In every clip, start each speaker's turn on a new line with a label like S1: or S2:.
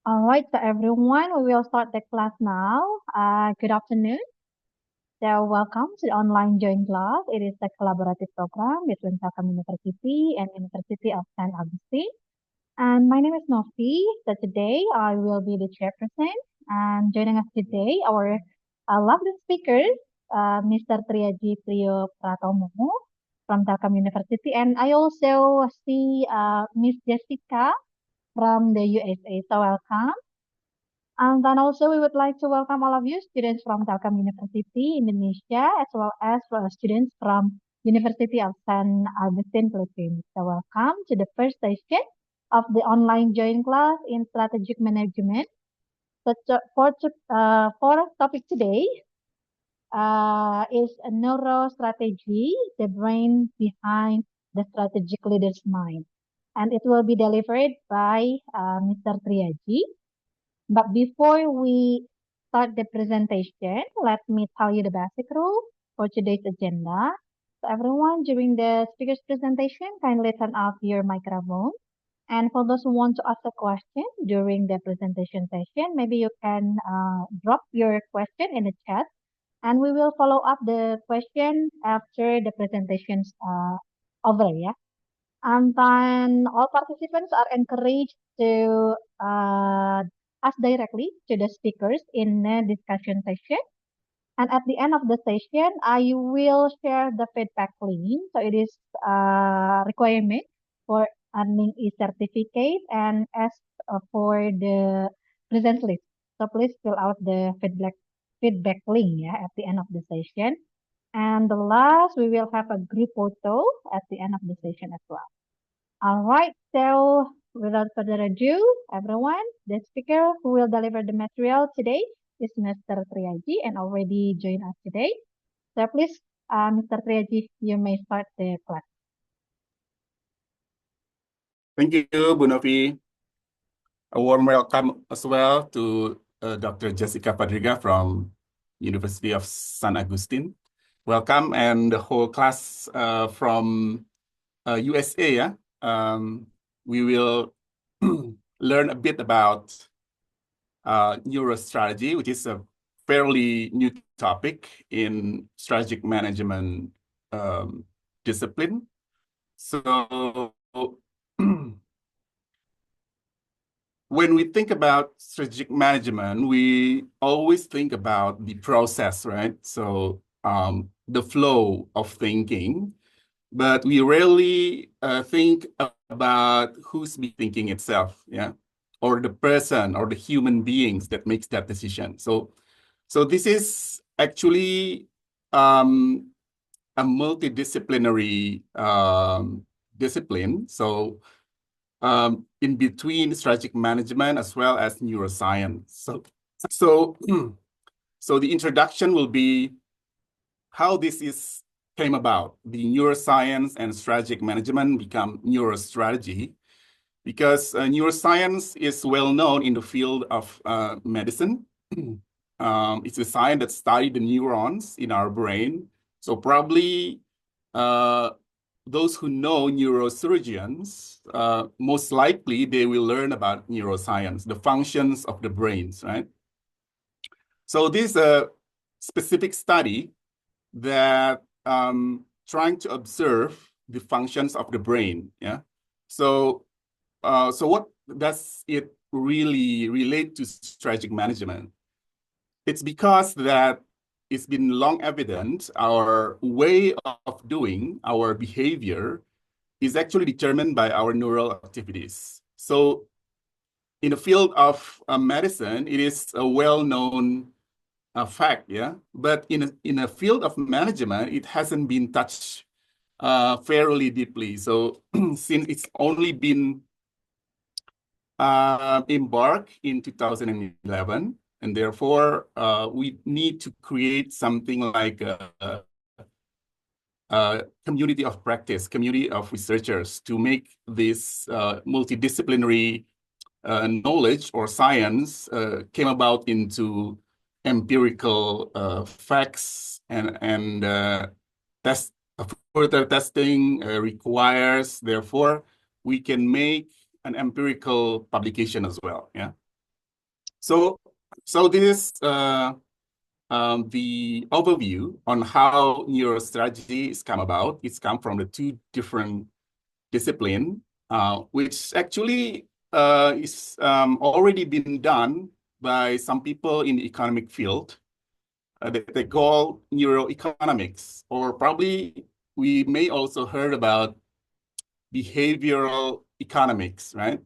S1: All right, so everyone, we will start the class now. Good afternoon. So welcome to the online joint class. It is a collaborative program between Telkom University and University of San Agustin. And my name is Novi. So today I will be the chairperson. And joining us today, our lovely speakers, Mr. Triaji Priyo Pratomo from Telkom University. And I also see Miss Jessica from the USA. So welcome. And then also we would like to welcome all of you students from Telkom University Indonesia as well as students from University of San Agustin Philippines. So welcome to the first session of the online joint class in strategic management. So for topic today is a neurostrategy, the brain behind the strategic leader's mind. And it will be delivered by Mr. Triaji. But before we start the presentation, let me tell you the basic rules for today's agenda. So everyone, during the speaker's presentation, kindly turn off your microphone. And for those who want to ask a question during the presentation session, maybe you can drop your question in the chat, and we will follow up the question after the presentation's over, yeah? And then all participants are encouraged to ask directly to the speakers in the discussion session. And at the end of the session, I will share the feedback link. So it is a requirement for earning a certificate and as for the present list. So please fill out the feedback link, yeah, at the end of the session. And the last, we will have a group photo at the end of the session as well. All right, so without further ado, everyone, the speaker who will deliver the material today is Mr. Triaji and already joined us today. So please, Mr. Triaji, you may start the class.
S2: Thank you, Bu Novi. A warm welcome as well to Dr. Jessica Padriga from University of San Agustin. Welcome, and the whole class from USA. Yeah? We will learn a bit about neurostrategy, which is a fairly new topic in strategic management discipline. So when we think about strategic management, we always think about the process, right? So the flow of thinking, but we rarely think about who's be thinking itself, yeah, or the person or the human beings that makes that decision. So this is actually a multidisciplinary discipline. So in between strategic management as well as neuroscience. So the introduction will be how this came about. The neuroscience and strategic management become neurostrategy because neuroscience is well known in the field of medicine. It's a science that studies the neurons in our brain. So probably those who know neurosurgeons, most likely they will learn about neuroscience, the functions of the brains, right? So this is a specific study that trying to observe the functions of the brain, yeah? So what does it really relate to strategic management? It's because that it's been long evident our way of doing our behavior is actually determined by our neural activities. So in the field of medicine, it is a well-known fact, yeah? But in a field of management, it hasn't been touched fairly deeply. So since it's only been embarked in 2011, and therefore, we need to create something like a community of practice, community of researchers to make this multidisciplinary knowledge or science came about into empirical facts and further testing requires, therefore, we can make an empirical publication as well, yeah? So this is the overview on how neurostrategy is come about. It's come from the two different discipline, which actually is already been done by some people in the economic field. They call neuroeconomics, or probably we may also heard about behavioral economics, right?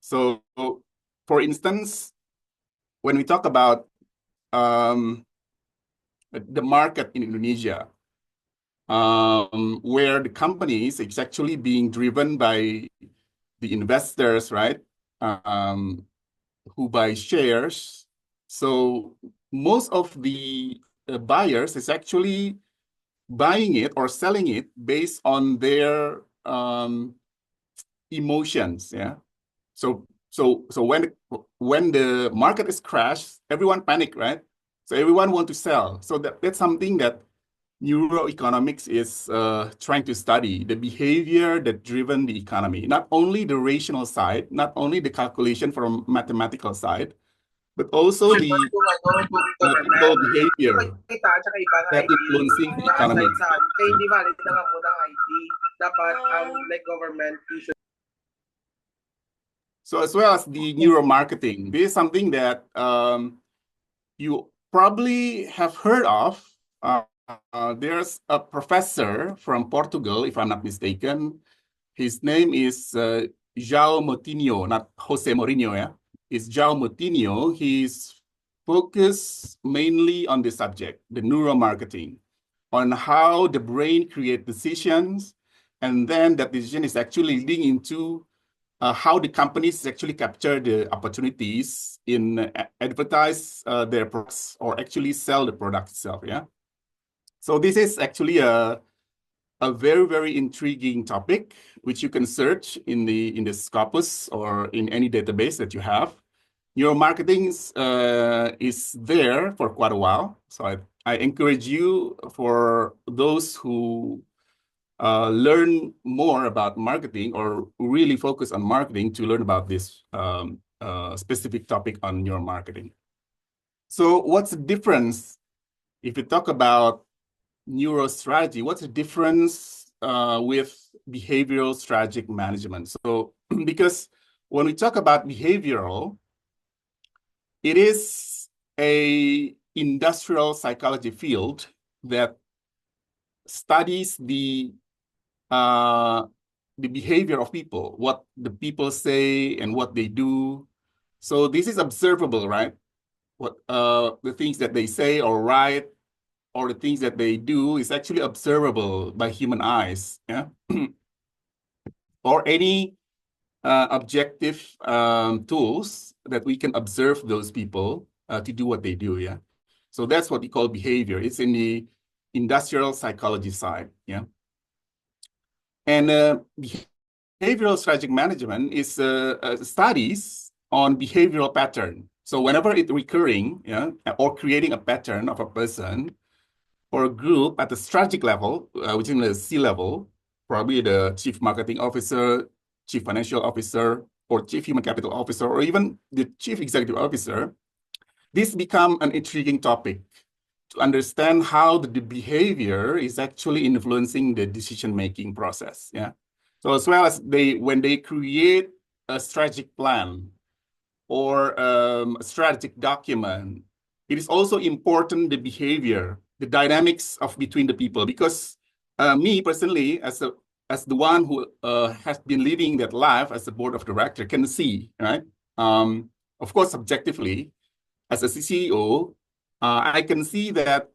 S2: So, for instance, when we talk about the market in Indonesia, where the companies is actually being driven by the investors, right? Who buy shares. So most of the buyers is actually buying it or selling it based on their emotions. Yeah. So when the market is crashed, everyone panic, right? So everyone want to sell. So that's something that neuroeconomics is trying to study, the behavior that driven the economy, not only the rational side, not only the calculation from mathematical side, but also the people behavior that influencing the economy. So as well as the neuromarketing, this is something that you probably have heard of. There's a professor from Portugal, if I'm not mistaken. His name is João Moutinho, not Jose Mourinho. Yeah, it's João Moutinho. He's focused mainly on the subject, the neuromarketing, on how the brain creates decisions, and then that decision is actually leading into how the companies actually capture the opportunities in advertise their products or actually sell the product itself. Yeah. So this is actually a very, very intriguing topic, which you can search in the Scopus or in any database that you have. Neuromarketing is there for quite a while. So I encourage you, for those who learn more about marketing or really focus on marketing, to learn about this specific topic on neuromarketing. So what's the difference if you talk about neurostrategy? What's the difference with behavioral strategic management? So because when we talk about behavioral, it is a industrial psychology field that studies the behavior of people, what the people say and what they do. So this is observable, right? What the things that they say or write or the things that they do is actually observable by human eyes, yeah? Or any objective tools that we can observe those people to do what they do, yeah? So that's what we call behavior. It's in the industrial psychology side, yeah? And behavioral strategic management is studies on behavioral pattern. So whenever it's recurring, yeah, or creating a pattern of a person or a group at the strategic level, which is the C level, probably the chief marketing officer, chief financial officer, or chief human capital officer, or even the chief executive officer, this become an intriguing topic to understand how the behavior is actually influencing the decision-making process. Yeah. So as well as when they create a strategic plan or a strategic document, it is also important the behavior, the dynamics of between the people. Because me personally, as the one who has been living that life as a board of director, can see, right? Of course, subjectively, as a CEO, I can see that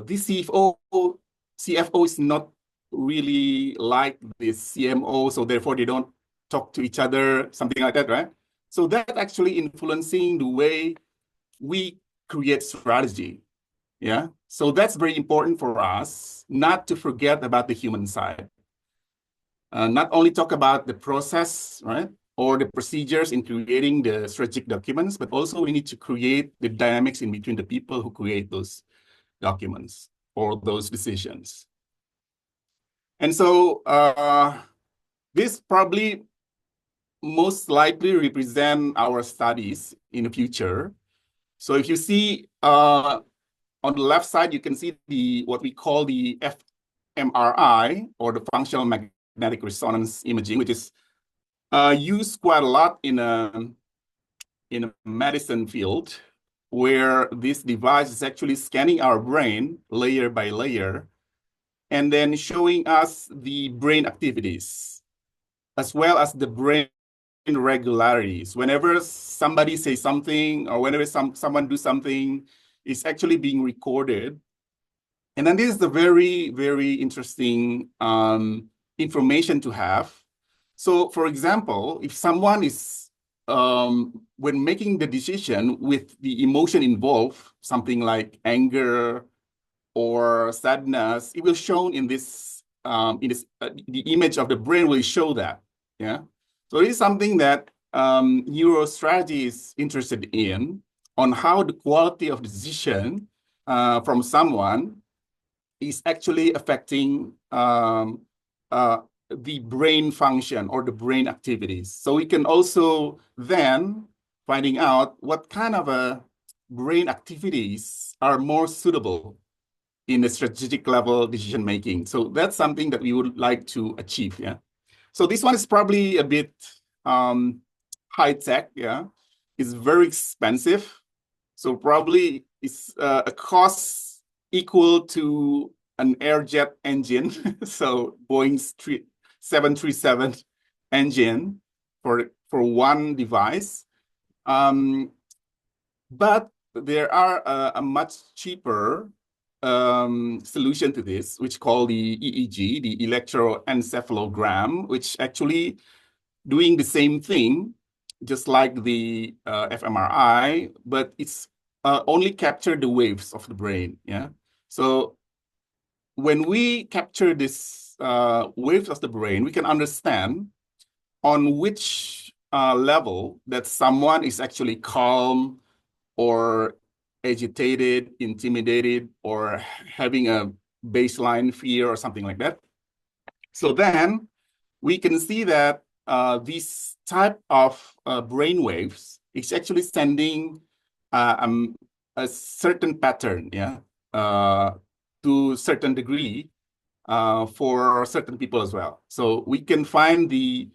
S2: this CFO is not really like this CMO, so therefore they don't talk to each other, something like that, right? So that actually influencing the way we create strategy, yeah? So that's very important for us, not to forget about the human side. Not only talk about the process, right? Or the procedures in creating the strategic documents, but also we need to create the dynamics in between the people who create those documents or those decisions. And so this probably most likely represent our studies in the future. So if you see on the left side, you can see what we call the fMRI, or the functional magnetic resonance imaging, which is used quite a lot in a medicine field, where this device is actually scanning our brain layer by layer, and then showing us the brain activities, as well as the brain irregularities. Whenever somebody says something, or whenever someone do something, it's actually being recorded. And then this is the very, very interesting information to have. So for example, if someone is, when making the decision with the emotion involved, something like anger or sadness, it will show in this, the image of the brain will show that, yeah? So it is something that neurostrategy is interested in, on how the quality of decision from someone is actually affecting the brain function or the brain activities. So we can also then finding out what kind of brain activities are more suitable in the strategic level decision making. So that's something that we would like to achieve, yeah. So this one is probably a bit high tech, yeah. It's very expensive. So probably it's a cost equal to an airjet engine. So Boeing's 737 engine for one device. But there are a much cheaper solution to this, which called the EEG, the electroencephalogram, which actually doing the same thing, just like the fMRI, but it's only capture the waves of the brain, yeah? So when we capture this waves of the brain, we can understand on which level that someone is actually calm or agitated, intimidated, or having a baseline fear or something like that. So then we can see that this type of brain waves is actually sending a certain pattern, yeah, to a certain degree for certain people as well. So we can find the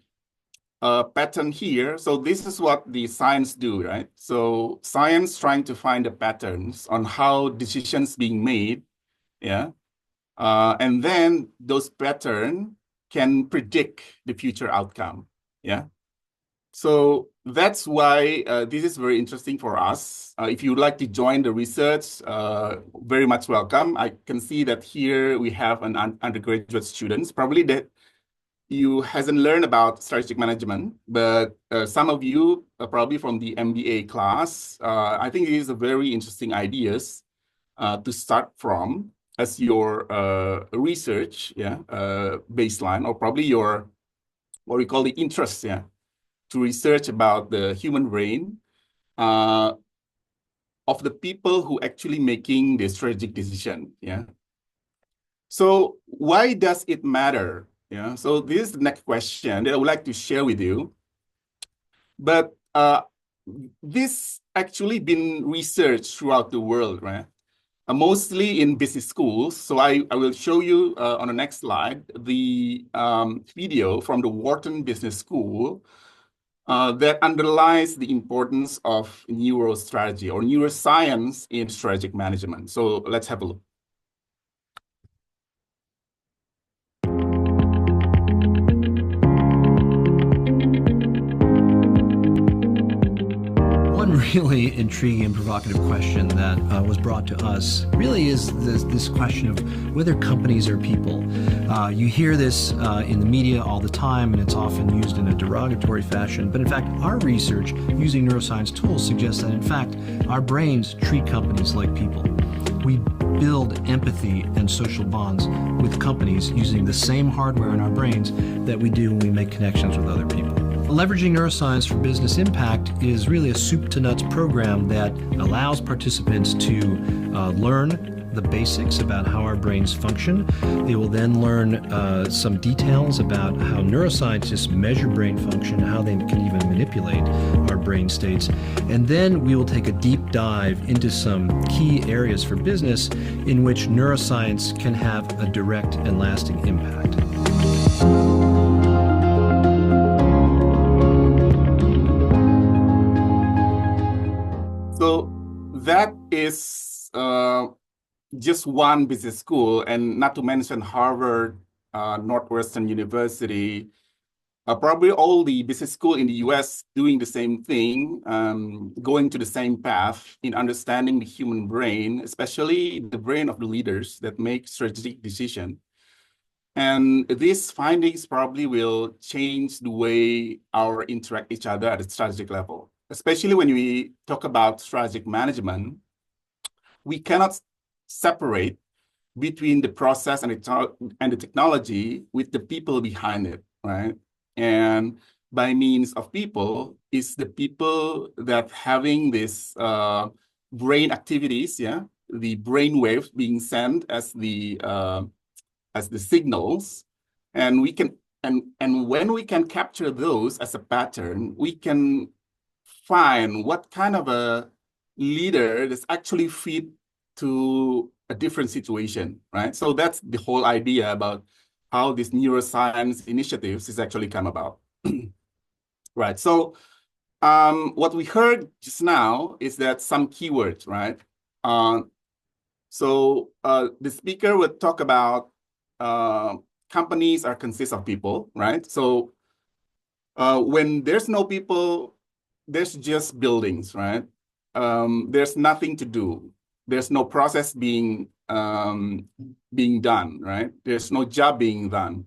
S2: pattern here. So this is what the science do, right? So science trying to find the patterns on how decisions being made, yeah? And then those pattern can predict the future outcome, yeah? So that's why this is very interesting for us. If you'd like to join the research, very much welcome. I can see that here we have an undergraduate students, probably that you hasn't learned about strategic management, but some of you probably from the MBA class, I think it is a very interesting ideas to start from as your research, yeah, baseline, or probably your, what we call the interest, yeah, to research about the human brain of the people who actually making the strategic decision, yeah. So why does it matter? Yeah, so this is the next question that I would like to share with you. But this actually been researched throughout the world, right? Mostly in business schools. So I will show you on the next slide the video from the Wharton Business School that underlies the importance of neurostrategy or neuroscience in strategic management. So let's have a look.
S3: One really intriguing and provocative question that was brought to us really is this question of whether companies are people. You hear this in the media all the time, and it's often used in a derogatory fashion. But in fact, our research using neuroscience tools suggests that in fact, our brains treat companies like people. We build empathy and social bonds with companies using the same hardware in our brains that we do when we make connections with other people. Leveraging neuroscience for business impact is really a soup to nuts program that allows participants to learn the basics about how our brains function. They will then learn some details about how neuroscientists measure brain function, how they can even manipulate our brain states. And then we will take a deep dive into some key areas for business in which neuroscience can have a direct and lasting impact.
S2: So that is just one business school, and not to mention Harvard, Northwestern University, probably all the business school in the US doing the same thing, going to the same path in understanding the human brain, especially the brain of the leaders that make strategic decisions. And these findings probably will change the way our interact each other at a strategic level. Especially when we talk about strategic management, we cannot separate between the process and the technology with the people behind it, right? And by means of people is the people that having this brain activities, yeah, the brain waves being sent as the signals, and we can and when we can capture those as a pattern, we can find what kind of a leader that's actually fit to a different situation, right? So that's the whole idea about how this neuroscience initiatives is actually come about. Right, so what we heard just now is that some keywords, right? So the speaker would talk about companies are consist of people, right? So when there's no people, there's just buildings, right? There's nothing to do. There's no process being done, right? There's no job being done.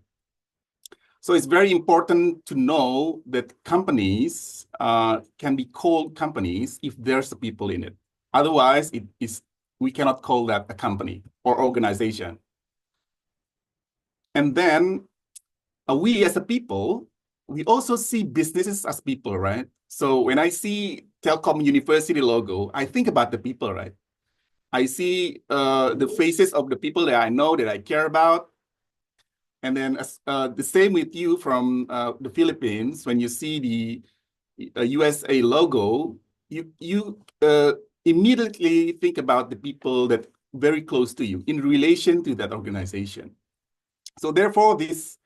S2: So it's very important to know that companies can be called companies if there's people in it. Otherwise, we cannot call that a company or organization. And then we as a people, we also see businesses as people, right? So when I see Telkom University logo, I think about the people, right? I see the faces of the people that I know, that I care about. And then the same with you from the Philippines, when you see the USA logo, you immediately think about the people that very close to you in relation to that organization. So therefore, these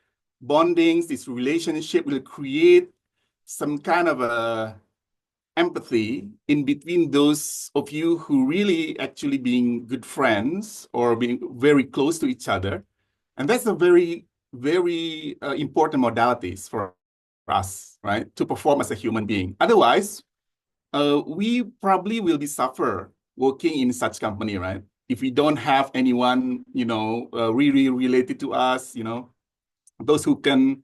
S2: bondings, this relationship will create some kind of a empathy in between those of you who really actually being good friends or being very close to each other. And that's a very, very important modalities for us, right? To perform as a human being. Otherwise, we probably will be suffer working in such company, right? If we don't have anyone, really related to us, those who can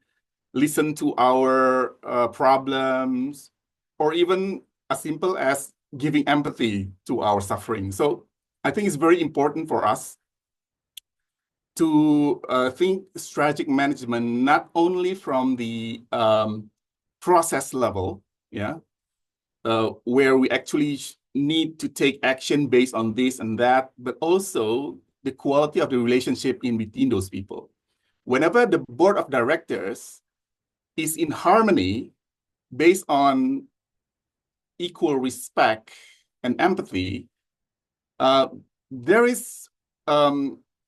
S2: listen to our problems, or even as simple as giving empathy to our suffering. So I think it's very important for us to think strategic management not only from the process level, yeah, where we actually need to take action based on this and that, but also the quality of the relationship in between those people. Whenever the board of directors is in harmony based on equal respect and empathy, there is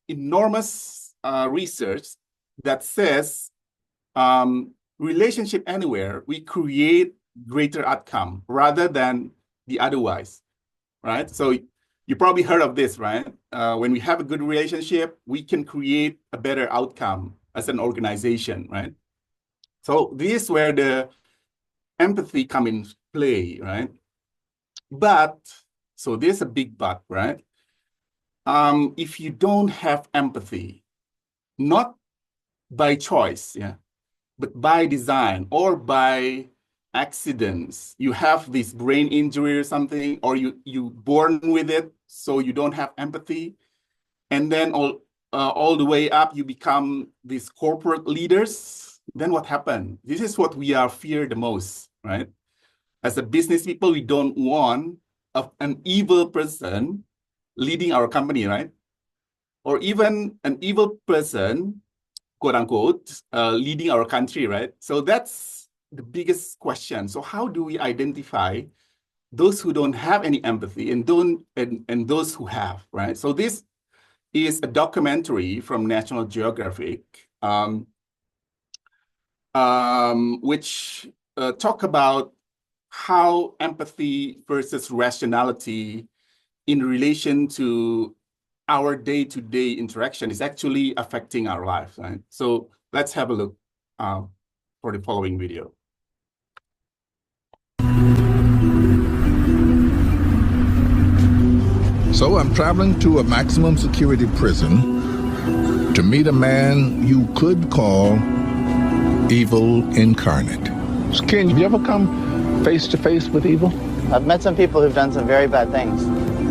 S2: enormous research that says relationship anywhere, we create greater outcome rather than the otherwise, right? So you probably heard of this, right? When we have a good relationship, we can create a better outcome as an organization, right? So this is where the empathy come in play, right? But, so there's a big but, right? If you don't have empathy, not by choice, yeah, but by design or by accidents, you have this brain injury or something, or you born with it, so you don't have empathy, and then all the way up, you become these corporate leaders, then what happened? This is what we are fear the most, right? As a business people, we don't want an evil person leading our company, right? or even an evil person, quote unquote, leading our country, right? So that's the biggest question. So how do we identify those who don't have any empathy and those who have, right? So this is a documentary from National Geographic, which talk about how empathy versus rationality in relation to our day-to-day interaction is actually affecting our lives, right? So let's have a look for the following video.
S4: So I'm traveling to a maximum security prison to meet a man you could call evil incarnate. Ken, have you ever come face to face with evil?
S5: I've met some people who've done some very bad things.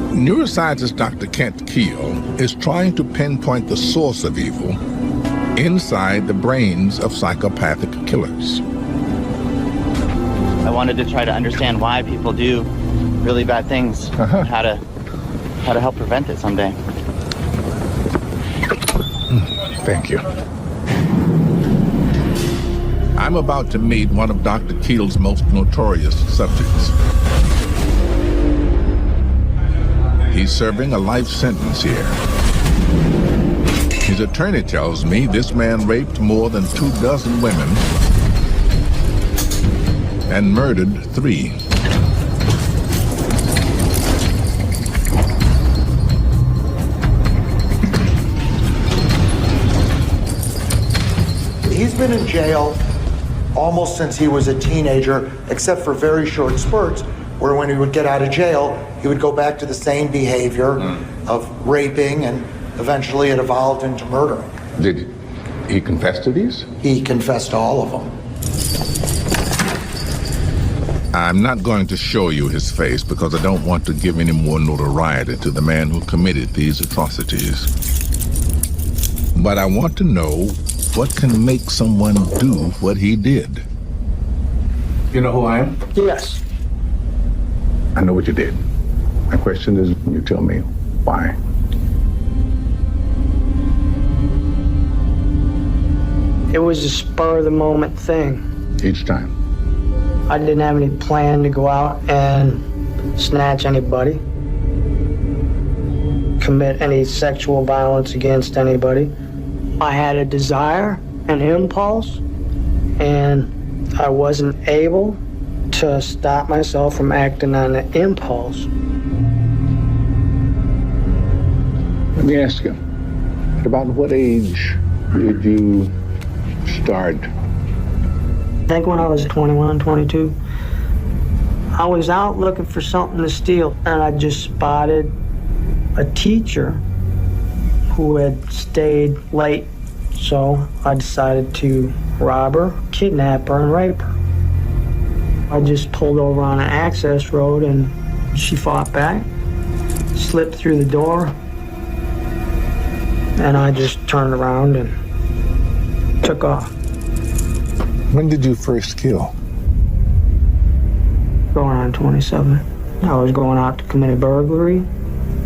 S4: Neuroscientist Dr. Kent Keel is trying to pinpoint the source of evil inside the brains of psychopathic killers.
S5: I wanted to try to understand why people do really bad things, and how to help prevent it someday.
S4: Thank you. I'm about to meet one of Dr. Keel's most notorious subjects. He's serving a life sentence here. His attorney tells me this man raped more than 24 women and murdered 3.
S6: He's been in jail almost since he was a teenager, except for very short spurts, where when he would get out of jail, he would go back to the same behavior of raping, and eventually it evolved into murdering.
S4: Did he confess to these?
S6: He confessed to all of them.
S4: I'm not going to show you his face because I don't want to give any more notoriety to the man who committed these atrocities. But I want to know what can make someone do what he did. You know who I am?
S6: Yes.
S4: I know what you did. My question is, you tell me why.
S7: It was a spur of the moment thing.
S4: Each time.
S7: I didn't have any plan to go out and snatch anybody, commit any sexual violence against anybody. I had a desire, an impulse, and I wasn't able to stop myself from acting on the impulse.
S4: Let me ask you, at about what age did you start?
S7: I think when I was 21, 22, I was out looking for something to steal, and I just spotted a teacher who had stayed late. So I decided to rob her, kidnap her, and rape her. I just pulled over on an access road, and she fought back, slipped through the door, and I just turned around and took off.
S4: When did you first kill?
S7: Going on 27. I was going out to commit a burglary,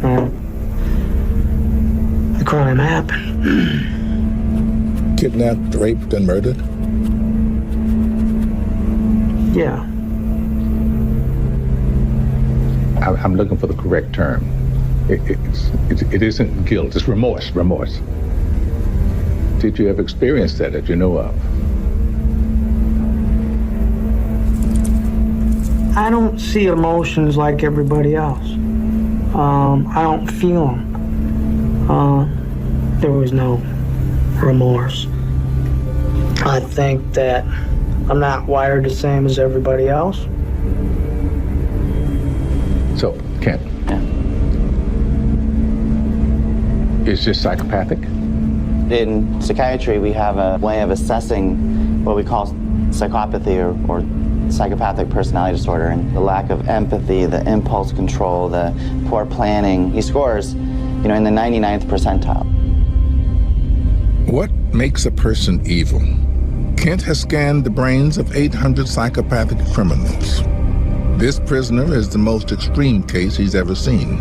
S7: and the crime happened.
S4: Kidnapped, raped, and murdered?
S7: Yeah.
S4: I'm looking for the correct term. It isn't guilt, it's remorse. Did you ever experience that you know of?
S7: I don't see emotions like everybody else. I don't feel them. There was no remorse. I think that I'm not wired the same as everybody else.
S4: So, Kent.
S5: Yeah.
S4: Is this psychopathic?
S5: In psychiatry, we have a way of assessing what we call psychopathy or psychopathic personality disorder, and the lack of empathy, the impulse control, the poor planning. He scores, in the 99th percentile.
S4: What makes a person evil? Kent has scanned the brains of 800 psychopathic criminals. This prisoner is the most extreme case he's ever seen.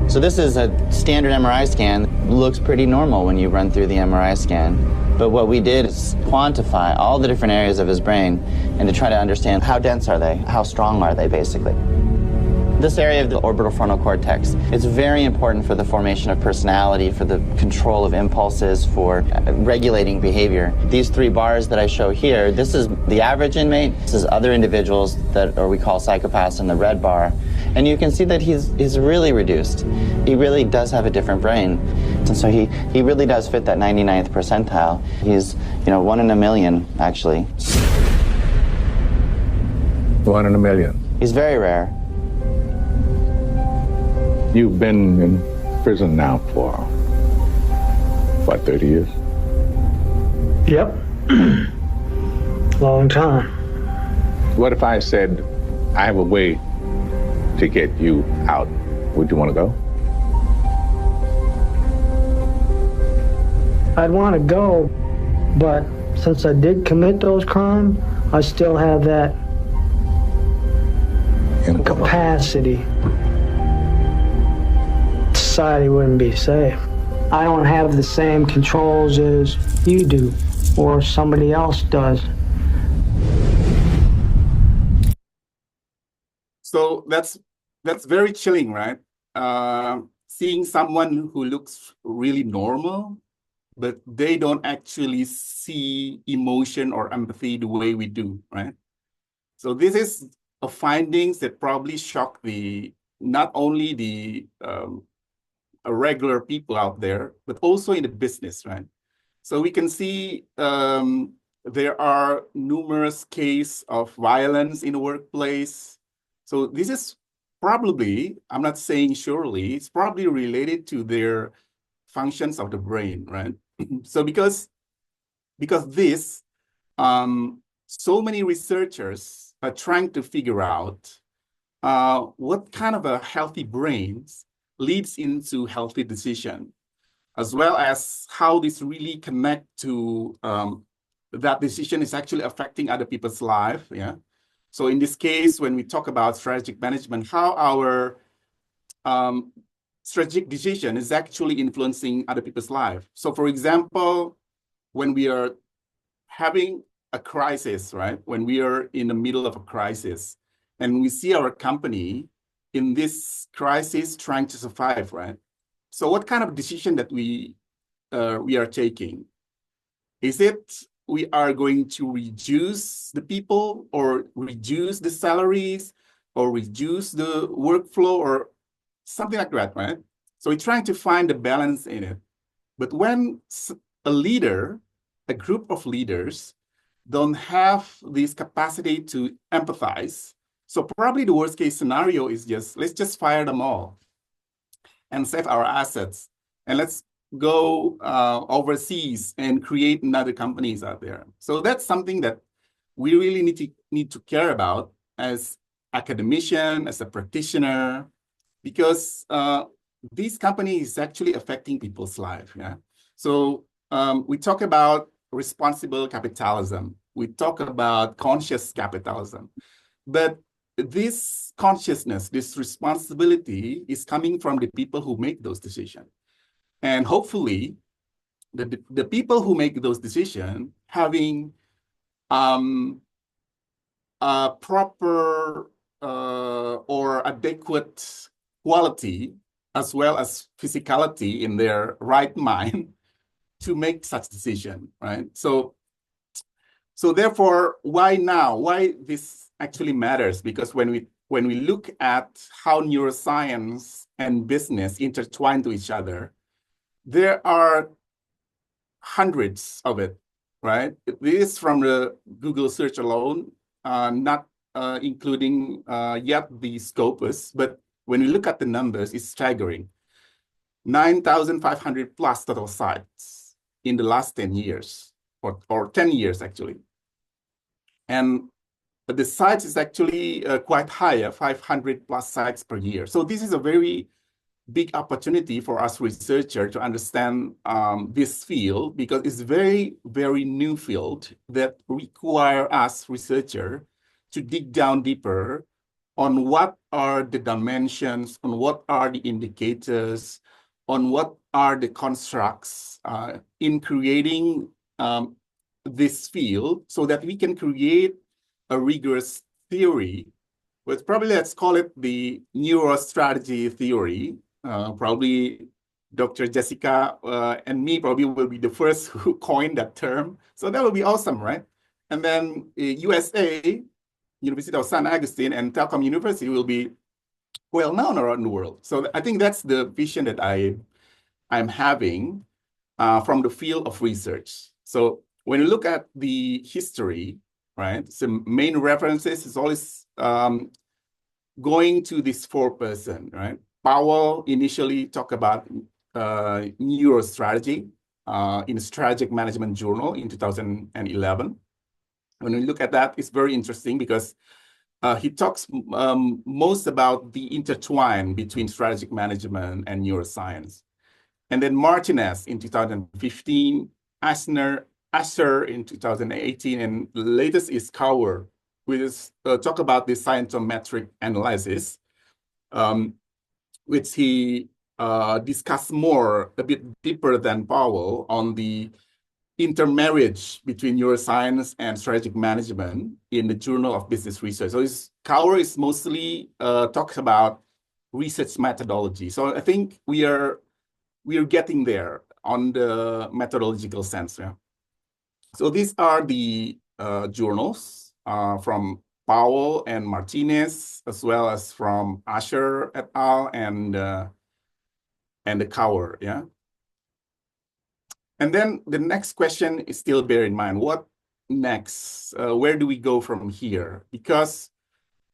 S5: So this is a standard MRI scan. Looks pretty normal when you run through the MRI scan. But what we did is quantify all the different areas of his brain and to try to understand how dense are they, how strong are they, basically. This area of the orbital frontal cortex is very important for the formation of personality, for the control of impulses, for regulating behavior. These three bars that I show here, this is the average inmate, this is other individuals that we call psychopaths in the red bar. And you can see that he's really reduced. He really does have a different brain. And so he really does fit that 99th percentile. He's, 1 in a million, actually.
S4: 1 in a million.
S5: He's very rare.
S4: You've been in prison now for, what, 30 years?
S7: Yep. Long time.
S4: What if I said, I have a way to get you out? Would you want to go?
S7: I'd want to go, but since I did commit those crimes, I still have that capacity. Society wouldn't be safe. I don't have the same controls as you do or somebody else does.
S2: So that's very chilling, right? Seeing someone who looks really normal, but they don't actually see emotion or empathy the way we do, right? So this is a findings that probably shock not only the regular people out there, but also in the business, right? So we can see there are numerous cases of violence in the workplace. So this is probably, I'm not saying surely, it's probably related to their functions of the brain, right? So because this, so many researchers are trying to figure out what kind of a healthy brains leads into healthy decision, as well as how this really connect to that decision is actually affecting other people's life. Yeah. So in this case, when we talk about strategic management, how our strategic decision is actually influencing other people's life. So for example, when we are having a crisis, right? When we are in the middle of a crisis and we see our company in this crisis trying to survive, right? So what kind of decision that we are taking? Is it we are going to reduce the people or reduce the salaries or reduce the workflow or something like that, right? So we're trying to find the balance in it. But when a leader, a group of leaders don't have this capacity to empathize, so probably the worst case scenario is let's just fire them all and save our assets. And let's go overseas and create another companies out there. So that's something that we really need to care about as academician, as a practitioner, because these companies is actually affecting people's life. Yeah. So we talk about responsible capitalism. We talk about conscious capitalism, but this consciousness, this responsibility is coming from the people who make those decisions. And hopefully the people who make those decisions having a proper or adequate quality as well as physicality in their right mind to make such decision, right? So therefore, why now? Why this actually matters? Because when we look at how neuroscience and business intertwine to each other, there are hundreds of it, right? This is from the Google search alone, not including yet the Scopus, but when we look at the numbers, it's staggering. 9,500 plus total sites in the last 10 years, or 10 years actually. And the sites is actually quite higher, 500 plus sites per year. So this is a very big opportunity for us researchers to understand this field, because it's very, very new field that require us researcher to dig down deeper on what are the dimensions, on what are the indicators, on what are the constructs in creating this field so that we can create a rigorous theory. But probably let's call it the neurostrategy theory. Probably Dr. Jessica and me probably will be the first who coined that term. So that will be awesome, right? And then USA, University of San Agustin, and Telkom University will be well known around the world. So I think that's the vision that I'm having from the field of research. So when you look at the history, right, some main references is always going to this 4-person, right? Powell initially talked about neurostrategy in a Strategic Management Journal in 2011. When we look at that, it's very interesting because he talks most about the intertwine between strategic management and neuroscience. And then Martinez in 2015, Asher in 2018, and the latest is Cower, which is talk about the scientometric analysis, which he discussed more, a bit deeper than Powell on the intermarriage between neuroscience and strategic management in the Journal of Business Research. So Cower is mostly talks about research methodology. So I think we are getting there on the methodological sense. Yeah. So these are the journals from Powell and Martinez, as well as from Asher et al. and the Cower. Yeah. And then the next question is still bear in mind, what next? Where do we go from here? Because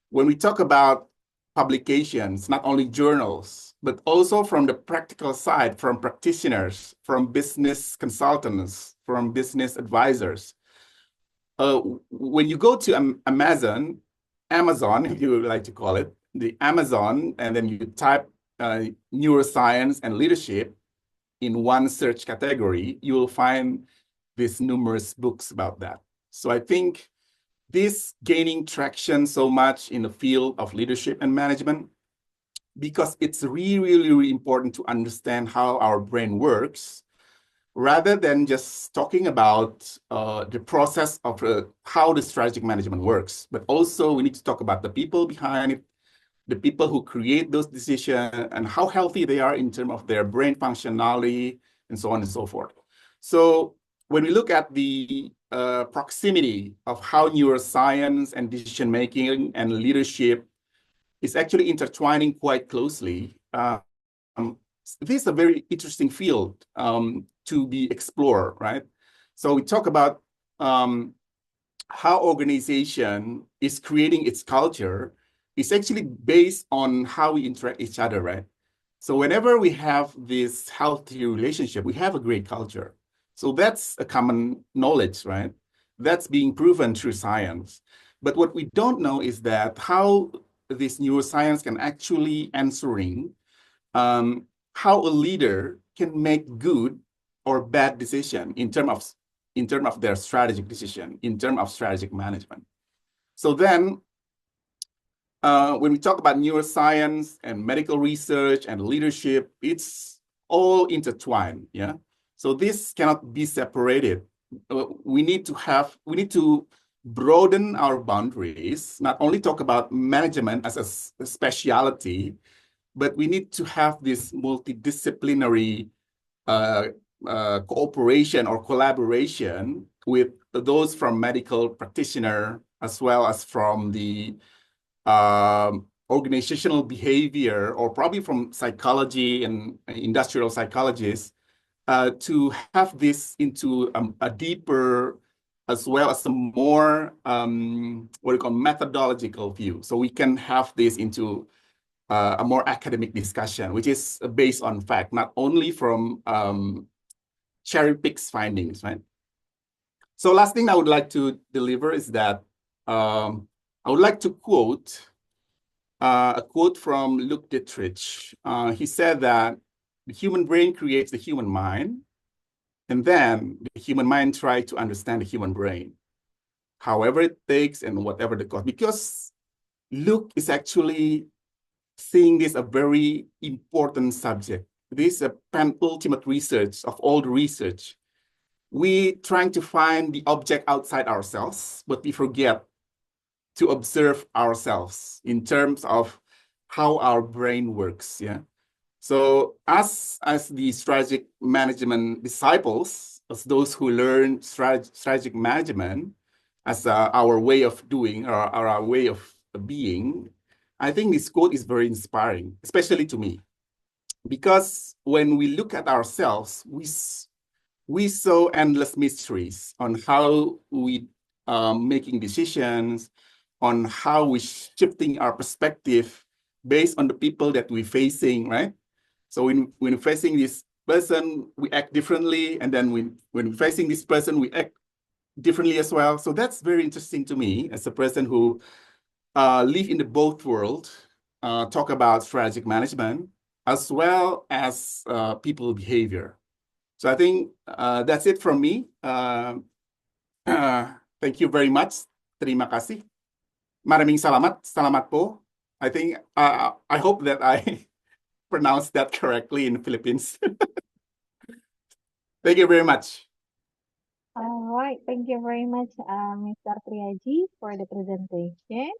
S2: when we talk about publications, not only journals, but also from the practical side, from practitioners, from business consultants, from business advisors. When you go to Amazon, if you would like to call it, the Amazon, and then you type neuroscience and leadership in one search category, you will find these numerous books about that. So I think this gaining traction so much in the field of leadership and management, because it's really, really important to understand how our brain works, rather than just talking about the process of how the strategic management works. But also we need to talk about the people behind it, the people who create those decisions, and how healthy they are in terms of their brain functionality, and so on and so forth. So when we look at the proximity of how neuroscience and decision-making and leadership is actually intertwining quite closely, this is a very interesting field to be explored, right? So we talk about how organization is creating its culture. It's actually based on how we interact with each other, right? So whenever we have this healthy relationship, we have a great culture. So that's a common knowledge, right? That's being proven through science. But what we don't know is that how this neuroscience can actually answering how a leader can make good or bad decision in terms of their strategic decision, in terms of strategic management. So then, when we talk about neuroscience and medical research and leadership, it's all intertwined, yeah? So this cannot be separated. We need to broaden our boundaries, not only talk about management as a specialty, but we need to have this multidisciplinary cooperation or collaboration with those from medical practitioner, as well as from the organizational behavior, or probably from psychology and industrial psychologists, to have this into a deeper, as well as a more, what we call methodological view. So we can have this into a more academic discussion, which is based on fact, not only from cherry-picked findings, right? So last thing I would like to deliver is that I would like to quote a quote from Luc Dietrich. He said that the human brain creates the human mind, and then the human mind tries to understand the human brain, however it takes and whatever the cost. Because Luke is actually seeing this a very important subject. This is a penultimate research of all the research. We trying to find the object outside ourselves, but we forget to observe ourselves in terms of how our brain works. Yeah. So us as the strategic management disciples, as those who learn strategic management as our way of doing or our way of being, I think this quote is very inspiring, especially to me, because when we look at ourselves, we saw endless mysteries on how we making decisions, on how we shifting our perspective based on the people that we're facing, right? So when facing this person, we act differently, and then when facing this person, we act differently as well. So that's very interesting to me as a person who live in the both world, talk about strategic management as well as people behavior. So I think that's it from me. Thank you very much. Terima kasih. Maraming salamat. Salamat po. I think I hope that I pronounced that correctly in the Philippines. Thank you very much.
S1: All right, thank you very much, Mr. Triaji, for the presentation.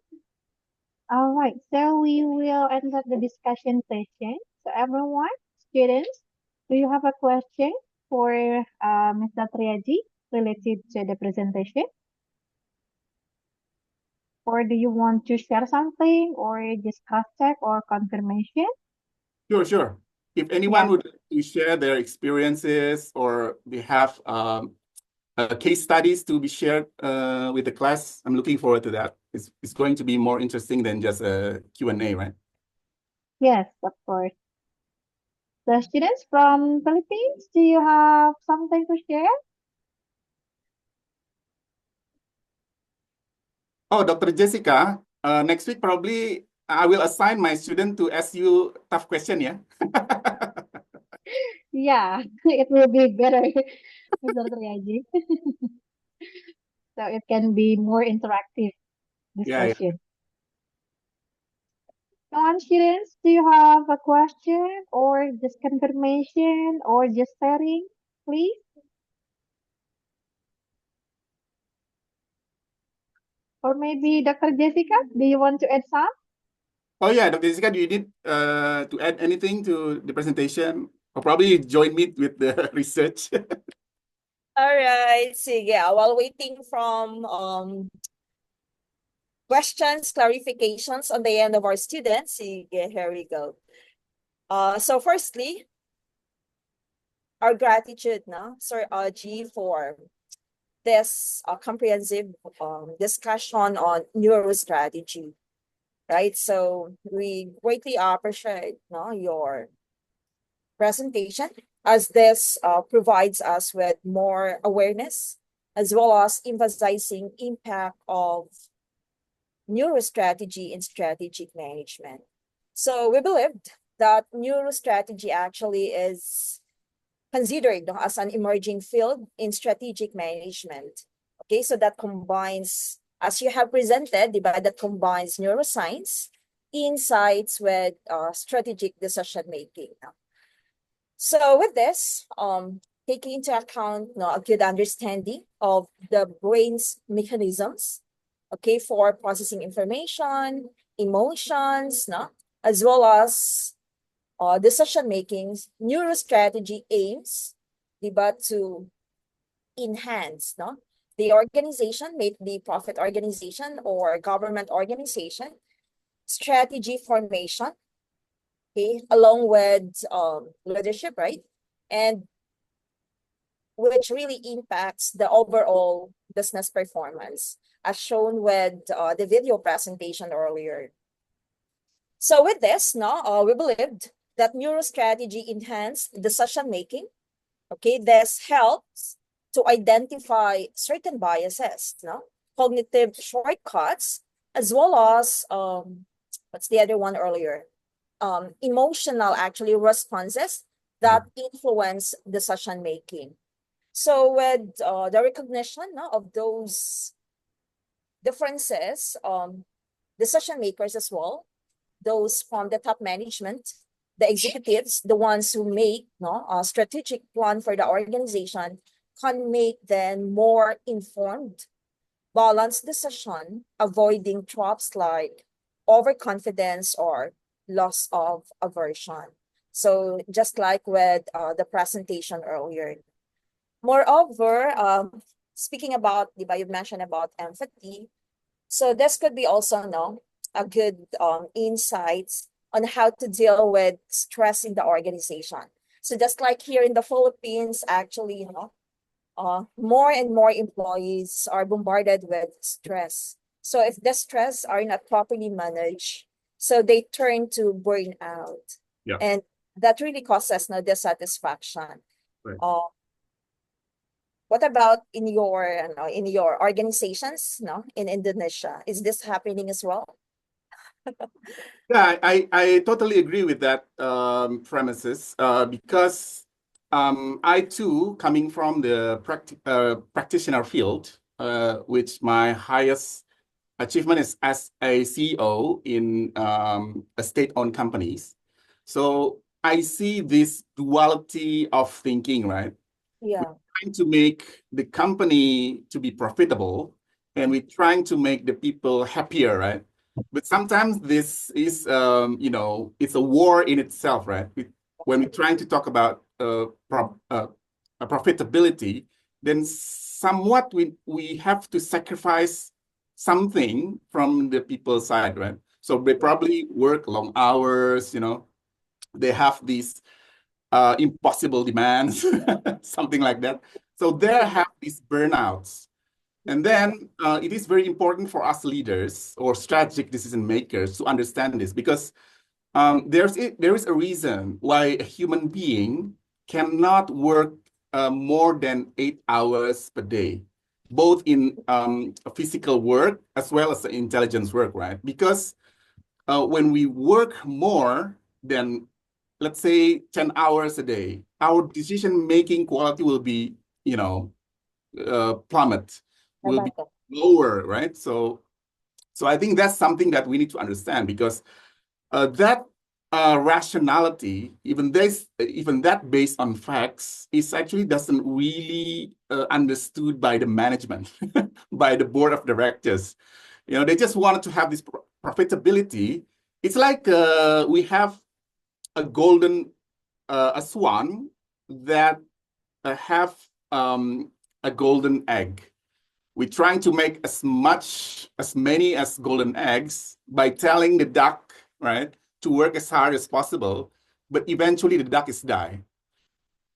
S1: All right, so we will enter the discussion session. So everyone, students, do you have a question for Mr. Triaji related to the presentation? Or do you want to share something or just cross-check or confirmation?
S2: Sure. If anyone
S1: Yeah.
S2: would like to share their experiences or they have case studies to be shared with the class, I'm looking forward to that. It's going to be more interesting than just a Q&A, right?
S1: Yes, of course. The students from Philippines, do you have something to share?
S2: Oh, Dr. Jessica, next week probably I will assign my student to ask you tough question, yeah?
S1: Yeah, it will be better, Mr. Triaji. So it can be more interactive
S2: Yeah.
S1: discussion. Come on, students, do you have a question or just confirmation or just sharing, please? Or maybe Dr. Jessica, do you want to add some?
S2: Oh yeah, Dr. Jessica, do you need to add anything to the presentation? Or probably join me with the research.
S8: All right, sige. While waiting from questions, clarifications on the end of our students, sige, here we go. So firstly, our gratitude, no, Sir Aji, for this comprehensive discussion on neurostrategy, right? So we greatly appreciate your presentation, as this provides us with more awareness as well as emphasizing impact of neurostrategy in strategic management. So we believed that neurostrategy actually is considered as an emerging field in strategic management. Okay, so that combines, as you have presented, that combines neuroscience, insights with strategic decision making. So with this, taking into account a good understanding of the brain's mechanisms, okay, for processing information, emotions, as well as decision making, neurostrategy aims, to enhance the organization, may it be profit organization or government organization, strategy formation, okay, along with leadership, right? And which really impacts the overall business performance, as shown with the video presentation earlier. So with this, we believed that neurostrategy enhanced decision making. Okay, this helps to identify certain biases, cognitive shortcuts, as well as what's the other one earlier? Emotional actually responses that influence decision making. So with the recognition of those differences, decision makers as well, those from the top management, the executives, the ones who make a strategic plan for the organization, can make then more informed, balanced decision, avoiding traps like overconfidence or loss of aversion. So just like with the presentation earlier. Moreover, speaking about, you mentioned about empathy. So this could be also a good insights on how to deal with stress in the organization. So just like here in the Philippines, actually, more and more employees are bombarded with stress. So if the stress are not properly managed, so they turn to burnout.
S2: Yeah.
S8: And that really causes no dissatisfaction.
S2: Right.
S8: What about in your organizations, in Indonesia? Is this happening as well?
S2: Yeah, I totally agree with that premises because I too, coming from the practitioner field, which my highest achievement is as a CEO in a state-owned companies. So I see this duality of thinking, right?
S8: Yeah.
S2: Trying to make the company to be profitable, and we're trying to make the people happier, right? But sometimes this is, it's a war in itself, right? When we're trying to talk about profitability, then somewhat we have to sacrifice something from the people's side, right? So they probably work long hours, they have these impossible demands, something like that. So there have these burnouts. And then it is very important for us leaders or strategic decision makers to understand this, because there is a reason why a human being cannot work more than 8 hours per day, both in physical work as well as intelligence work, right? Because when we work more than, let's say, 10 hours a day, our decision-making quality will be, plummet, will be lower, right? So I think that's something that we need to understand, because that rationality, even that based on facts, is actually doesn't really understood by the management, by the board of directors. They just wanted to have this profitability. It's like we have a a swan that have a golden egg. We're trying to make as many as golden eggs by telling the duck, right, to work as hard as possible, but eventually the duck is die,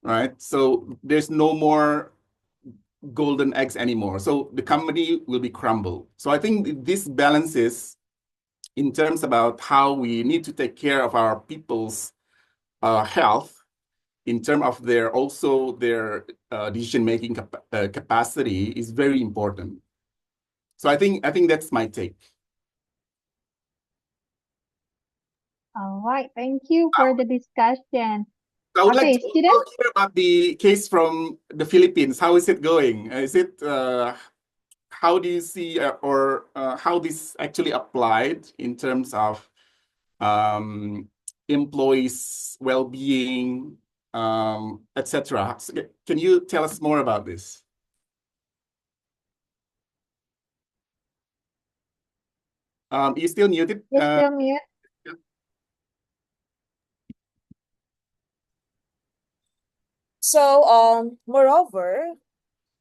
S2: right? So there's no more golden eggs anymore. So the company will be crumbled. So I think this balances in terms about how we need to take care of our people's health, in terms of their decision-making capacity, is very important. So I think that's my take.
S1: All right, thank you for the discussion.
S2: I would
S1: Okay,
S2: like to
S1: students?
S2: hear about the case from the Philippines. How is it going? How do you see how this actually applied in terms of employees' well-being, etc.? So can you tell us more about this? You still muted?
S1: You're still mute.
S8: So, moreover,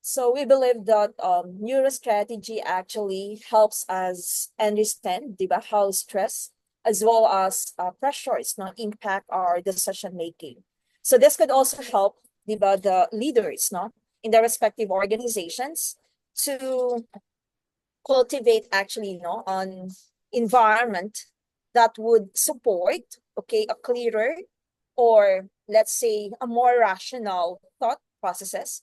S8: so we believe that neurostrategy actually helps us understand how stress as well as pressures impact our decision making. So this could also help the leaders in their respective organizations to cultivate actually an environment that would support a clearer, or let's say a more rational thought processes,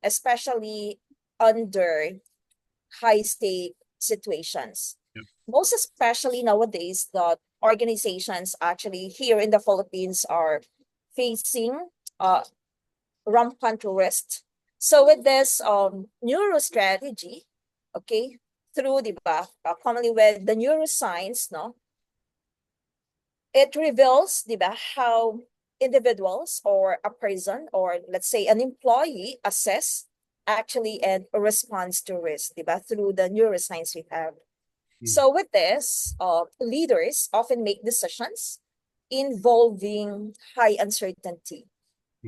S8: especially under high stake situations.
S2: Yep.
S8: Most especially nowadays that organizations actually here in the Philippines are facing rampant risk. So with this neuro strategy, through, diba, commonly with the neuroscience, no, it reveals, diba, how individuals or a person or let's say an employee assess actually and responds to risk, diba, through the neuroscience we have. So with this, leaders often make decisions involving high uncertainty.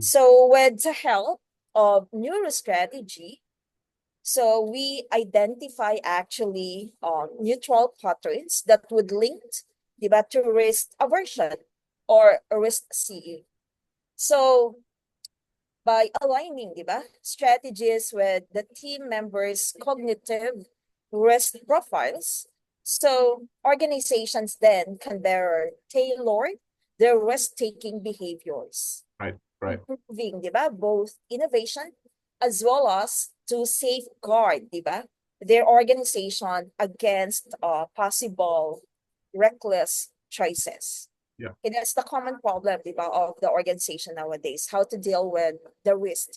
S8: So with the help of neurostrategy, so we identify actually neutral patterns that would link, diba, to risk aversion or risk seeing. So by aligning, diba, strategies with the team members' cognitive risk profiles, so organizations then can better tailor their risk-taking behaviors.
S2: Right, right.
S8: Improving, diba, both innovation as well as to safeguard, diba, their organization against possible reckless choices.
S2: Yeah.
S8: And that's the common problem, diba, of the organization nowadays, how to deal with the risk.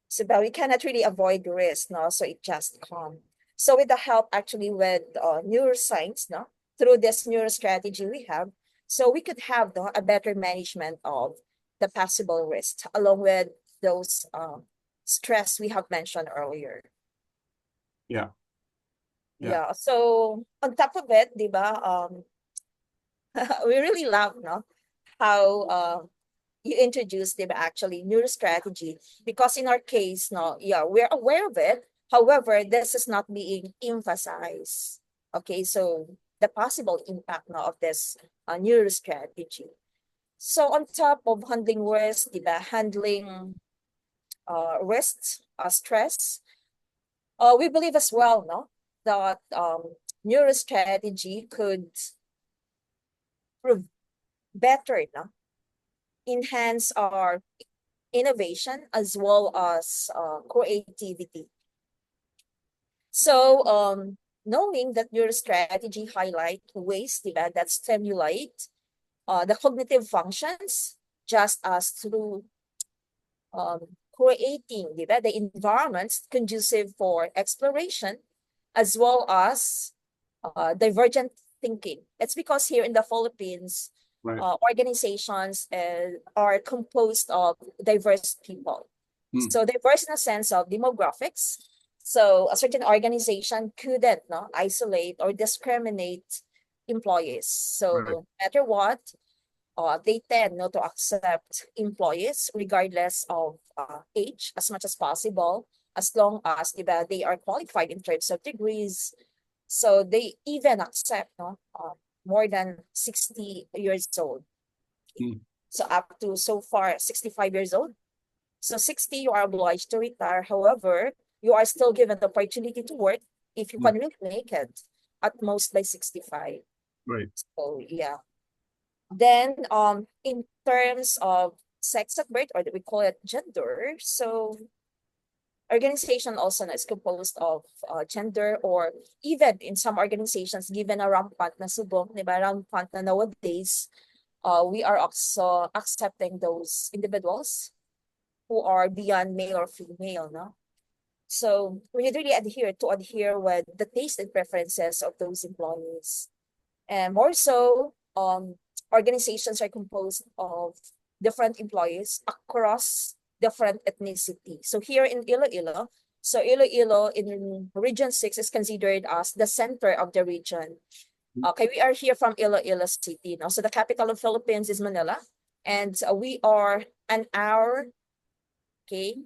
S8: So but we cannot really avoid risk, no, so it just comes. So with the help actually with neuroscience, no, through this neurostrategy we have, so we could have a better management of the possible risk along with those stress we have mentioned earlier.
S2: Yeah.
S8: Yeah. So on top of it, diba, we really love, no, how you introduced them actually neurostrategy, because in our case, no, yeah, we're aware of it. However, this is not being emphasized. Okay, so the possible impact now of this neurostrategy. So on top of handling risk, diba, handling risk, stress, we believe as well, no, that neurostrategy could prove better, no, enhance our innovation as well as creativity. So knowing that your strategy highlight ways, diba, that stimulate the cognitive functions just as through creating, diba, the environments conducive for exploration as well as divergent thinking. It's because here in the Philippines,
S2: Right.
S8: Organizations are composed of diverse people. So diverse in a sense of demographics. So a certain organization couldn't, no, isolate or discriminate employees. So
S2: Right.
S8: no matter what, they tend not to accept employees regardless of age as much as possible, as long as, diba, they are qualified in terms of degrees. So they even accept, no, more than 60 years old. So up to so far 65 years old. So 60, you are obliged to retire. However, you are still given the opportunity to work if you can really make it at most by 65.
S2: Right.
S8: So yeah. Then in terms of sex at birth, or we call it gender, so organization also is composed of gender, or even in some organizations, given a rampant na subok, diba, rampant na nowadays, we are also accepting those individuals who are beyond male or female, no? So we need really adhere with the taste and preferences of those employees. And more so, organizations are composed of different employees across different ethnicity. So here in Iloilo, so Iloilo in Region 6 is considered as the center of the region. Okay, we are here from Iloilo City. No? So the capital of Philippines is Manila. And we are an hour, okay,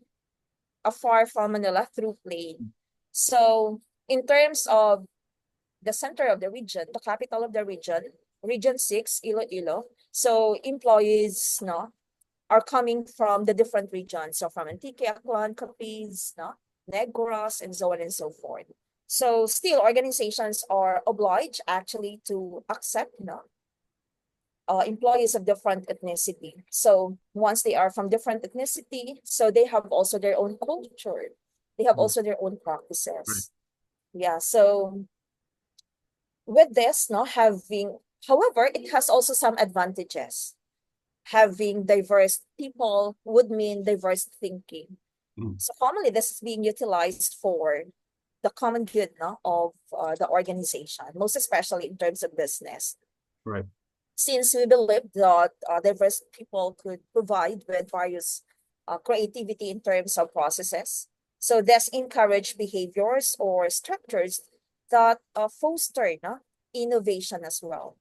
S8: afar from Manila through plane. So in terms of the center of the region, the capital of the region, Region 6, Iloilo. So employees, no, are coming from the different regions. So from Antique, Aklan, Capiz, no, Negros, and so on and so forth. So still, organizations are obliged actually to accept, no, employees of different ethnicity. So once they are from different ethnicity, so they have also their own culture. They have also their own practices. Right. Yeah, so with this, no, however, it has also some advantages. Having diverse people would mean diverse thinking. So commonly this is being utilized for the common good, no, of the organization, most especially in terms of business.
S2: Right.
S8: Since we believe that diverse people could provide with various creativity in terms of processes. So this encourage behaviors or structures that foster, no, innovation as well.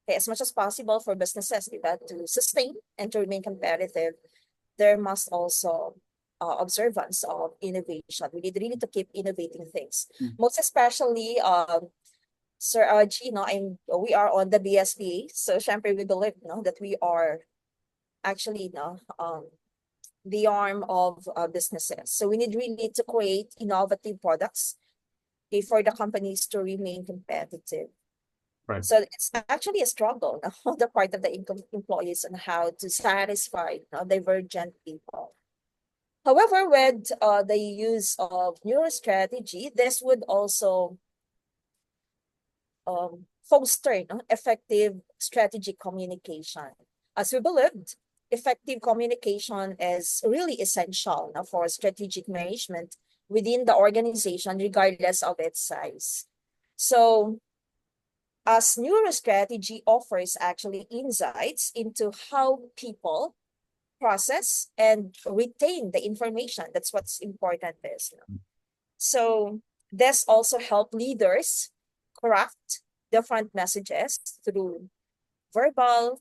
S8: Okay, as much as possible for businesses to sustain and to remain competitive, there must also observance of innovation. We need really to keep innovating things. Most especially, Sir G, we are on the BSPA, so syempre we believe, that we are actually, the arm of businesses. So we need really to create innovative products, okay, for the companies to remain competitive.
S2: Right.
S8: So it's actually a struggle on the part of the employees on how to satisfy divergent people. However, with the use of neurostrategy, this would also foster effective strategic communication. As we believed, effective communication is really essential for strategic management within the organization, regardless of its size. So, as neurostrategy offers actually insights into how people process and retain the information. That's what's important is. So this also help leaders craft different messages through verbal,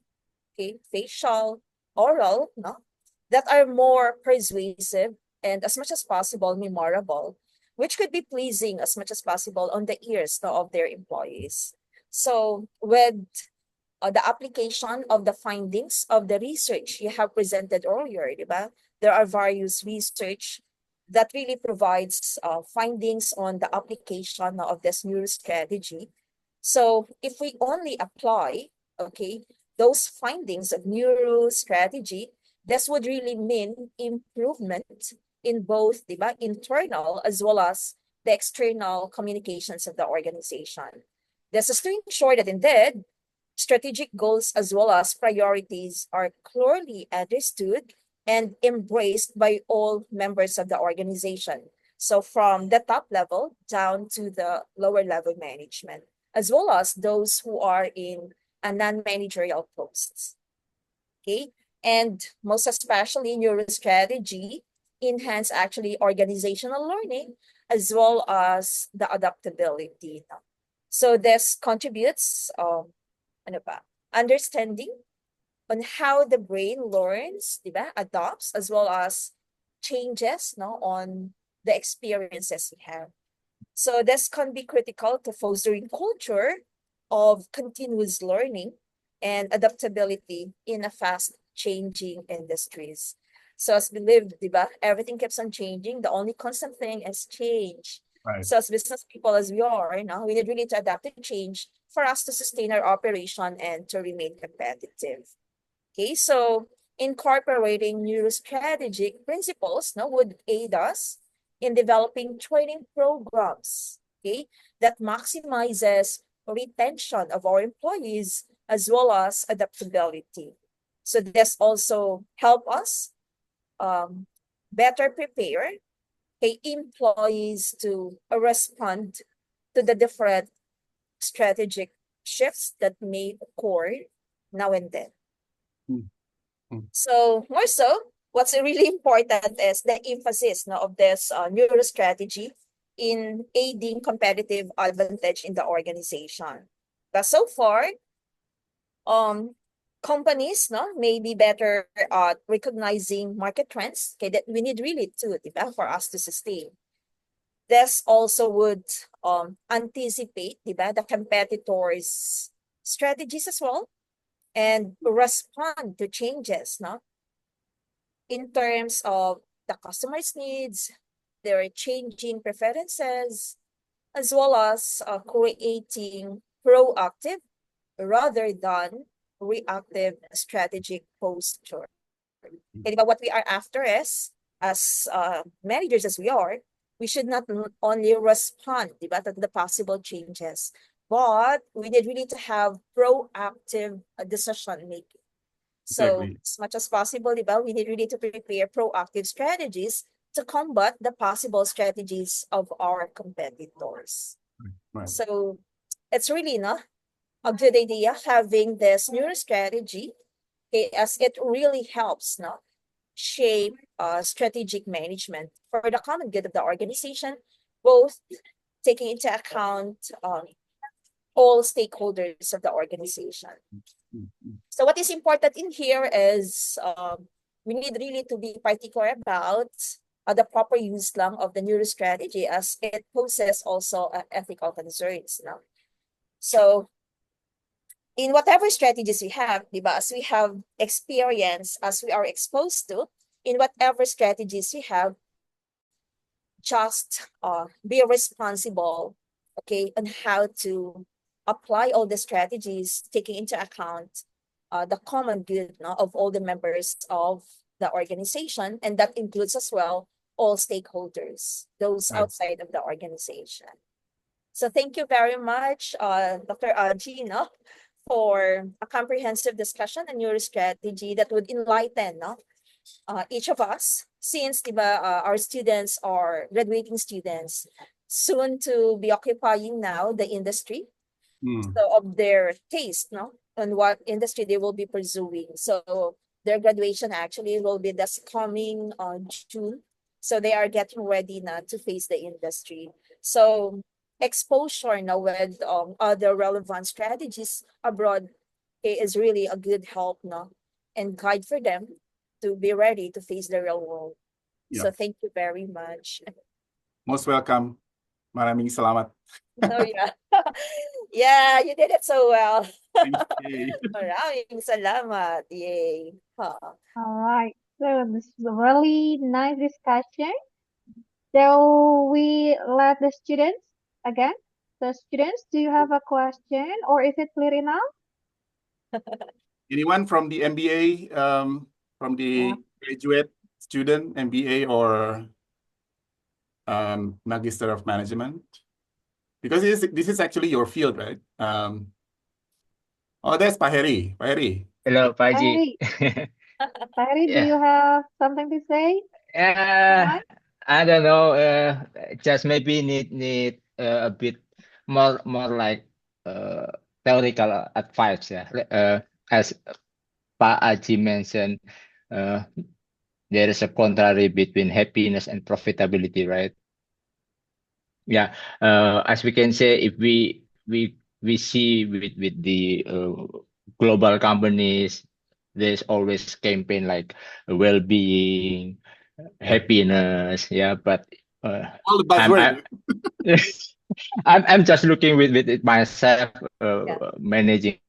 S8: okay, facial, oral, that are more persuasive and as much as possible memorable, which could be pleasing as much as possible on the ears of their employees. So with the application of the findings of the research you have presented earlier, diba? There are various research that really provides findings on the application of this new strategy. So if we only apply, okay, those findings of neuro strategy, this would really mean improvement in both the internal as well as the external communications of the organization. This is to ensure that indeed, strategic goals as well as priorities are clearly understood and embraced by all members of the organization. So from the top level down to the lower level management, as well as those who are in a non-managerial posts. Okay, and most especially neurostrategy enhance actually organizational learning as well as the adaptability. So this contributes understanding on how the brain learns, adapts, as well as changes on the experiences we have. So this can be critical to fostering culture of continuous learning and adaptability in a fast-changing industries. So as we live, everything keeps on changing. The only constant thing is change.
S2: Right.
S8: So as business people as we are, we need really to adapt to change for us to sustain our operation and to remain competitive. Okay, so incorporating neurostrategic principles would aid us in developing training programs, okay, that maximizes retention of our employees as well as adaptability. So this also help us better prepare employees to respond to the different strategic shifts that may occur now and then. So more so, what's really important is the emphasis of this neuro strategy in aiding competitive advantage in the organization. But so far, companies may be better at recognizing market trends, okay, that we need really to for us to sustain. This also would anticipate the competitors' strategies as well and respond to changes in terms of the customer's needs, their changing preferences, as well as creating proactive rather than reactive strategic posture. Okay, but what we are after is, as managers as we are, we should not only respond to the possible changes, but we need really to have proactive decision making. So
S2: Exactly.
S8: as much as possible, we need really to prepare proactive strategies to combat the possible strategies of our competitors.
S2: Right.
S8: So it's really a good idea having this new strategy, okay, as it really helps shape strategic management for the common good of the organization, both taking into account all stakeholders of the organization. So what is important in here is we need really to be particular about the proper use lang of the neuro strategy, as it poses also ethical concerns. So in whatever strategies we have, diba, as we have experience, as we are exposed to, in whatever strategies we have, just be responsible, okay, on how to apply all the strategies, taking into account the common good of all the members of the organization, and that includes as well all stakeholders, those
S2: Right.
S8: outside of the organization. So thank you very much, Dr. Gina, for a comprehensive discussion on your strategy that would enlighten each of us, since diba, our students are graduating students, soon to be occupying now the industry, so of their taste, on what industry they will be pursuing. So their graduation actually will be this coming June. So they are getting ready now to face the industry. So exposure now with other relevant strategies abroad is really a good help and guide for them to be ready to face the real world.
S2: Yeah.
S8: So thank you very much.
S2: Most welcome. Maraming salamat.
S8: Oh yeah. Yeah, you did it so well.
S2: Yay.
S8: Maraming salamat. Yay.
S1: All right. So this is a really nice discussion. So we let the students again. So students, do you have a question or is it clear enough?
S2: Anyone from the MBA, from the graduate student, MBA or Magister of Management? Because this is actually your field, right? Oh, that's Paheri. Paheri.
S9: Hello,
S1: Harry,
S9: Paji.
S1: Harry, do
S9: Yeah.
S1: you have something to say? Someone?
S9: I don't know. Just maybe need a bit more like theoretical advice. Yeah. As Pa Aji mentioned, there is a contrary between happiness and profitability, right? Yeah. As we can say, if we see with the global companies, there's always campaign like well-being, happiness. Yeah, but
S2: All the
S9: I'm
S2: buzzword.
S9: I'm just looking with it myself,
S8: Yeah.
S9: managing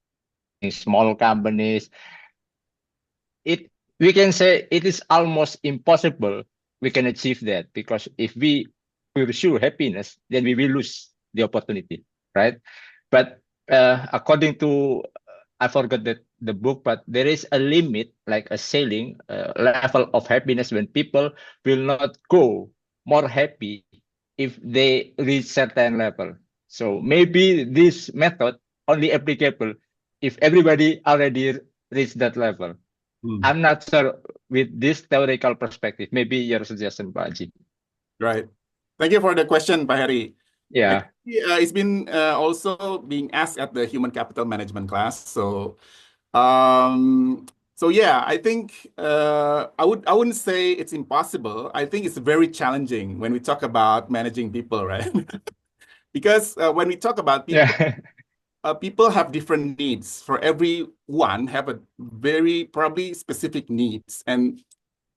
S9: small companies. We can say it is almost impossible we can achieve that, because if we pursue happiness, then we will lose the opportunity, right? But according to, I forgot the book, but there is a limit, like a ceiling level of happiness, when people will not go more happy if they reach certain level. So maybe this method only applicable if everybody already reached that level. I'm not sure with this theoretical perspective. Maybe your suggestion, Pak Haji.
S2: Right. Thank you for the question, Paheri.
S9: Yeah.
S2: It's been also being asked at the human capital management class. So yeah, I think I wouldn't say it's impossible. I think it's very challenging when we talk about managing people, right? Because when we talk about people, people have different needs. For everyone have a very probably specific needs, and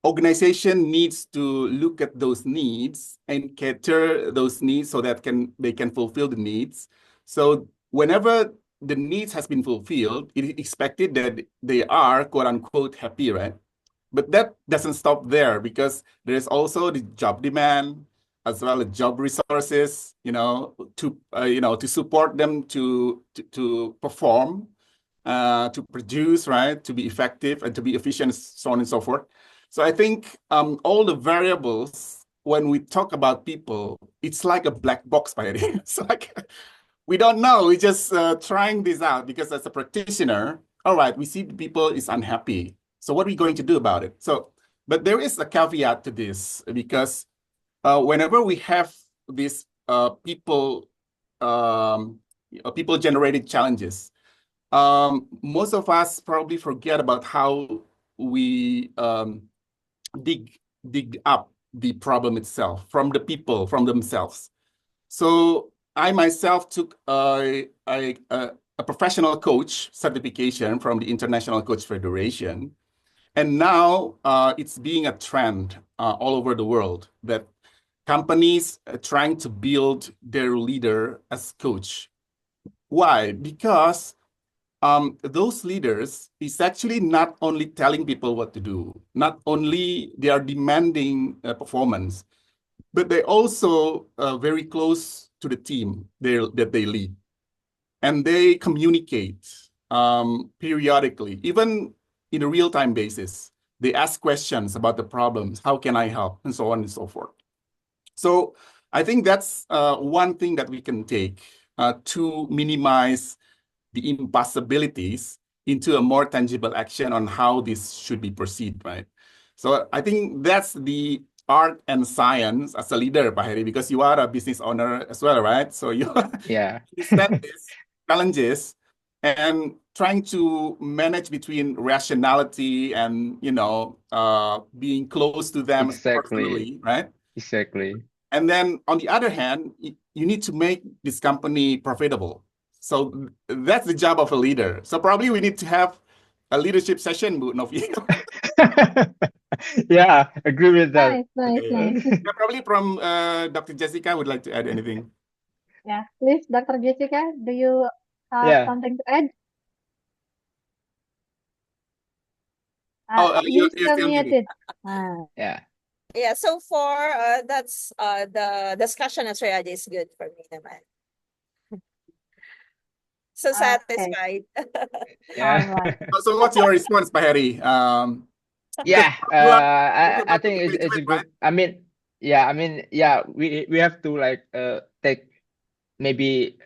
S2: organization needs to look at those needs and cater those needs so that they can fulfill the needs. So whenever the needs has been fulfilled, it is expected that they are quote unquote happy, right? But that doesn't stop there, because there is also the job demand as well as job resources, to support them to perform, to produce, right, to be effective and to be efficient, so on and so forth. So I think all the variables, when we talk about people, it's like a black box, by it. It's like we don't know. We're just trying this out, because as a practitioner, all right, we see people is unhappy. So what are we going to do about it? So But there is a caveat to this because whenever we have these people-generated challenges, most of us probably forget about how we dig up the problem itself from the people, from themselves. So I myself took a professional coach certification from the International Coach Federation. And now it's being a trend all over the world that companies are trying to build their leader as coach. Why? Because those leaders is actually not only telling people what to do, not only they are demanding performance, but they also very close to the team that they lead. And they communicate periodically, even in a real-time basis. They ask questions about the problems, how can I help, and so on and so forth. So I think that's one thing that we can take to minimize the impossibilities into a more tangible action on how this should be perceived, right? So I think that's the art and science as a leader, Pak Heri, because you are a business owner as well, right? So you
S9: Yeah.
S2: understand these challenges and trying to manage between rationality and, being close to them
S9: Exactly.
S2: personally, right?
S9: Exactly.
S2: And then on the other hand, you need to make this company profitable. So that's the job of a leader. So probably we need to have a leadership session, Bu Novi.
S9: Yeah, agree with that.
S1: Nice.
S2: Yeah, probably from Dr. Jessica would like to add anything.
S1: Yeah, please, Dr. Jessica, do you have
S9: Yeah.
S1: something to add?
S2: You're
S1: You're still
S2: still muted.
S1: muted. Ah,
S9: Yeah.
S8: Yeah, so far, that's the discussion as well is good for me naman. So
S1: okay.
S8: satisfied.
S9: Yeah.
S1: All right.
S2: So what's your response, Pak Heri? Because
S9: Yeah,
S2: you are
S9: I
S2: about to
S9: think
S2: get into
S9: it's a
S2: it, right?
S9: good. We have to like take maybe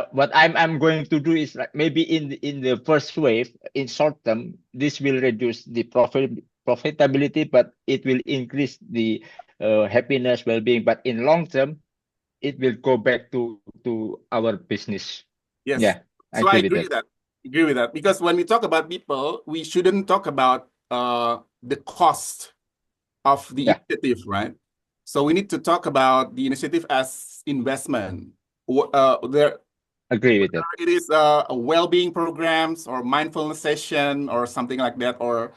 S9: what I'm going to do is like maybe in the first wave in short term this will reduce the profitability, but it will increase the happiness, well-being. But in long term, it will go back to our business.
S2: Yes.
S9: Yeah, I
S2: So I
S9: agree with
S2: agree
S9: that.
S2: with that. Agree with that. Because when we talk about people, we shouldn't talk about the cost of the
S9: Yeah.
S2: initiative, right? So we need to talk about the initiative as investment. There
S9: Agree with that.
S2: it is a well-being programs or mindfulness session or something like that, or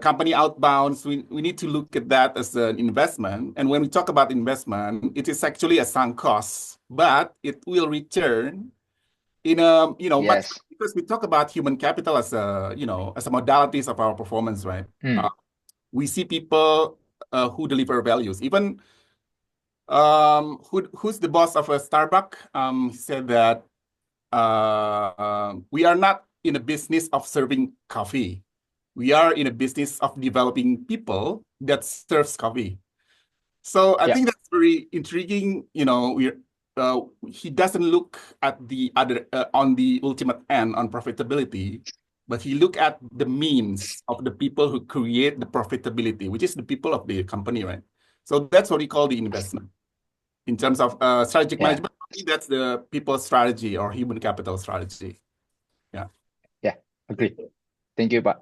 S2: company outbounds. We need to look at that as an investment. And when we talk about investment, it is actually a sunk cost, but it will return in a much,
S9: Yes.
S2: because we talk about human capital as a as a modalities of our performance, right?
S9: Hmm.
S2: We see people who deliver values. Even who's the boss of a Starbucks? He said that we are not in a business of serving coffee. We are in a business of developing people that serves coffee. So I
S9: Yeah.
S2: think that's very intriguing. He doesn't look at the other on the ultimate end on profitability, but he look at the means of the people who create the profitability, which is the people of the company, right? So that's what we call the investment. In terms of strategic
S9: Yeah.
S2: management, that's the people strategy or human capital strategy. Yeah.
S9: Yeah. Agree. Thank you, Pak.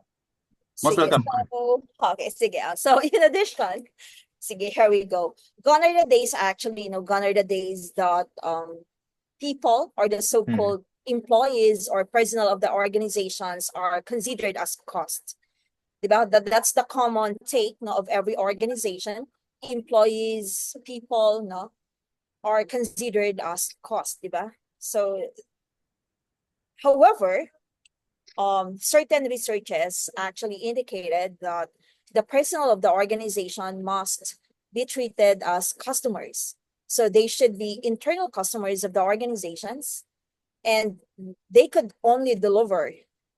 S2: Most
S8: Sige,
S2: welcome.
S8: okay, sige. So in addition, sige, here we go. Gone are the days actually, gone are the days that people or the so-called employees or personnel of the organizations are considered as cost. Diba? That's the common take of every organization. Employees, people, are considered as cost, diba? So, however, certain researches actually indicated that the personnel of the organization must be treated as customers. So they should be internal customers of the organizations, and they could only deliver,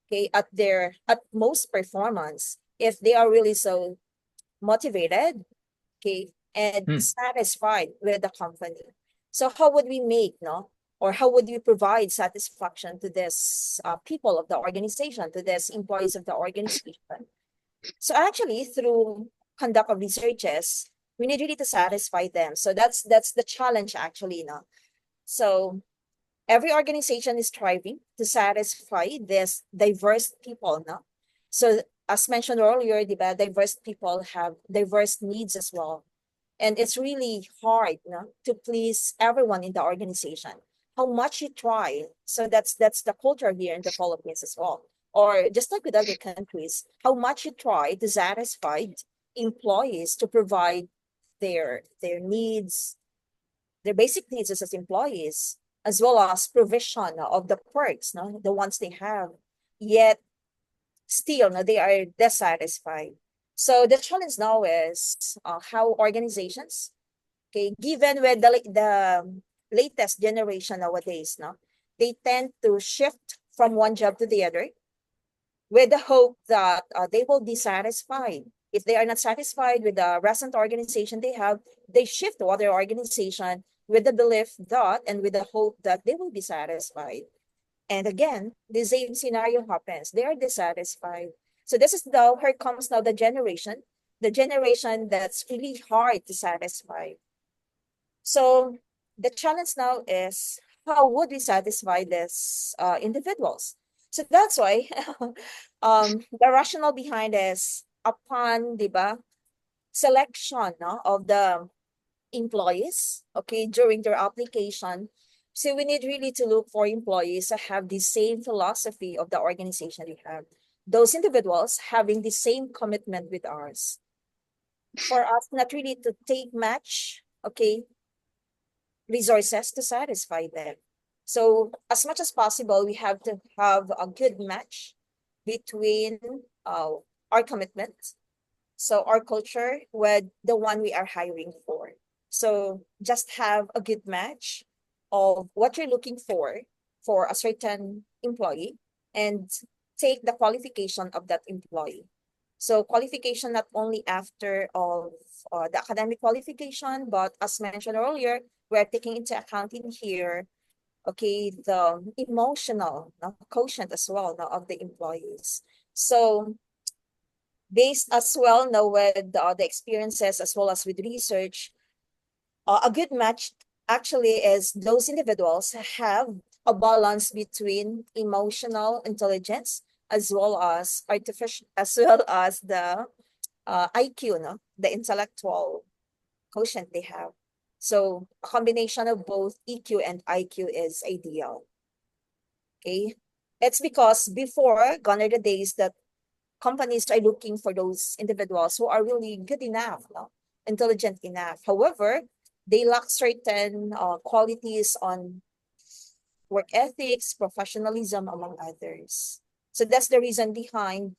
S8: okay, at their utmost performance if they are really so motivated, okay, and satisfied with the company. So how would we make, or how would we provide satisfaction to this people of the organization, to these employees of the organization? So actually, through conduct of researches, we need really to satisfy them. So that's the challenge actually, no? So every organization is striving to satisfy this diverse people, no? So as mentioned earlier, diverse people have diverse needs as well. And it's really hard, no, to please everyone in the organization. How much you try. So that's the culture here in the Philippines as well. Or just like with other countries, how much you try to satisfy employees to provide their needs, their basic needs as employees, as well as provision of the perks, no, the ones they have. Yet still, no, they are dissatisfied. So the challenge now is how organizations, okay, given with the latest generation nowadays, no, they tend to shift from one job to the other with the hope that they will be satisfied. If they are not satisfied with the recent organization they have, they shift to other organization with the belief that and with the hope that they will be satisfied. And again, the same scenario happens. They are dissatisfied. So this is now, here comes now the generation that's really hard to satisfy. So the challenge now is how would we satisfy these individuals? So that's why the rationale behind is upon, diba, selection, no, of the employees, okay, during their application. So we need really to look for employees that have the same philosophy of the organization we have. Those individuals having the same commitment with ours. For us not really to take match, okay, resources to satisfy them. So as much as possible, we have to have a good match between our commitment, so our culture, with the one we are hiring for. So just have a good match of what you're looking for a certain employee, and take the qualification of that employee. So qualification not only after of the academic qualification, but as mentioned earlier, we're taking into account in here, okay, the emotional quotient as well of the employees. So based as well now with the experiences as well as with research, a good match actually is those individuals have a balance between emotional intelligence as well as artificial, as well as the IQ, no, the intellectual quotient they have. So a combination of both EQ and IQ is ideal. Okay, it's because before gone are the days that companies are looking for those individuals who are really good enough, no, intelligent enough. However, they lack certain qualities on work ethics, professionalism, among others. So that's the reason behind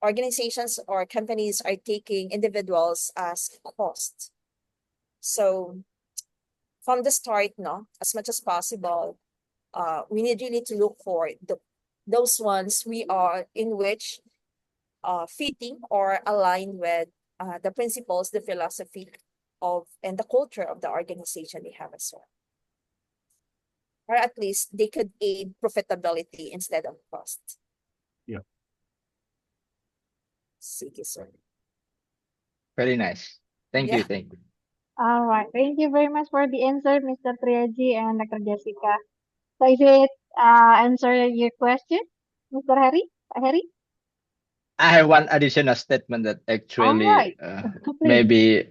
S8: organizations or companies are taking individuals as cost. So from the start, no, as much as possible, we need really to look for those ones we are in which fitting or aligned with the principles, the philosophy of, and the culture of the organization we have as well. Or at least they could aid profitability instead of cost.
S2: Yeah.
S8: Sige, sir.
S9: Very nice. Thank you.
S8: Yeah.
S9: Thank you.
S1: All right. Thank you very much for the answer, Mr. Triaji and Dr. Jessica. So is it answer your question, Mr. Harry? Harry?
S9: I have one additional statement that
S1: All
S9: actually
S1: right. Please.
S9: maybe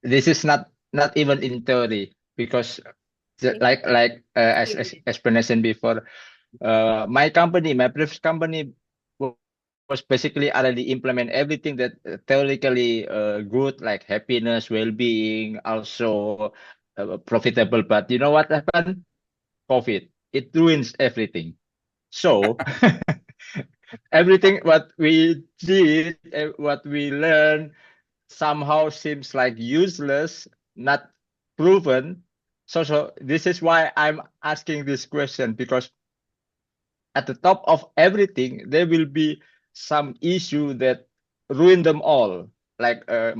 S9: this is not even in theory, because like as explanation before, my previous company was basically already implement everything that theoretically good, like happiness, well-being, also profitable. But you know what happened? COVID. It ruins everything. So everything what we did, what we learned, somehow seems like useless, not proven. So this is why I'm asking this question, because at the top of everything, there will be some issue that ruin them all, like a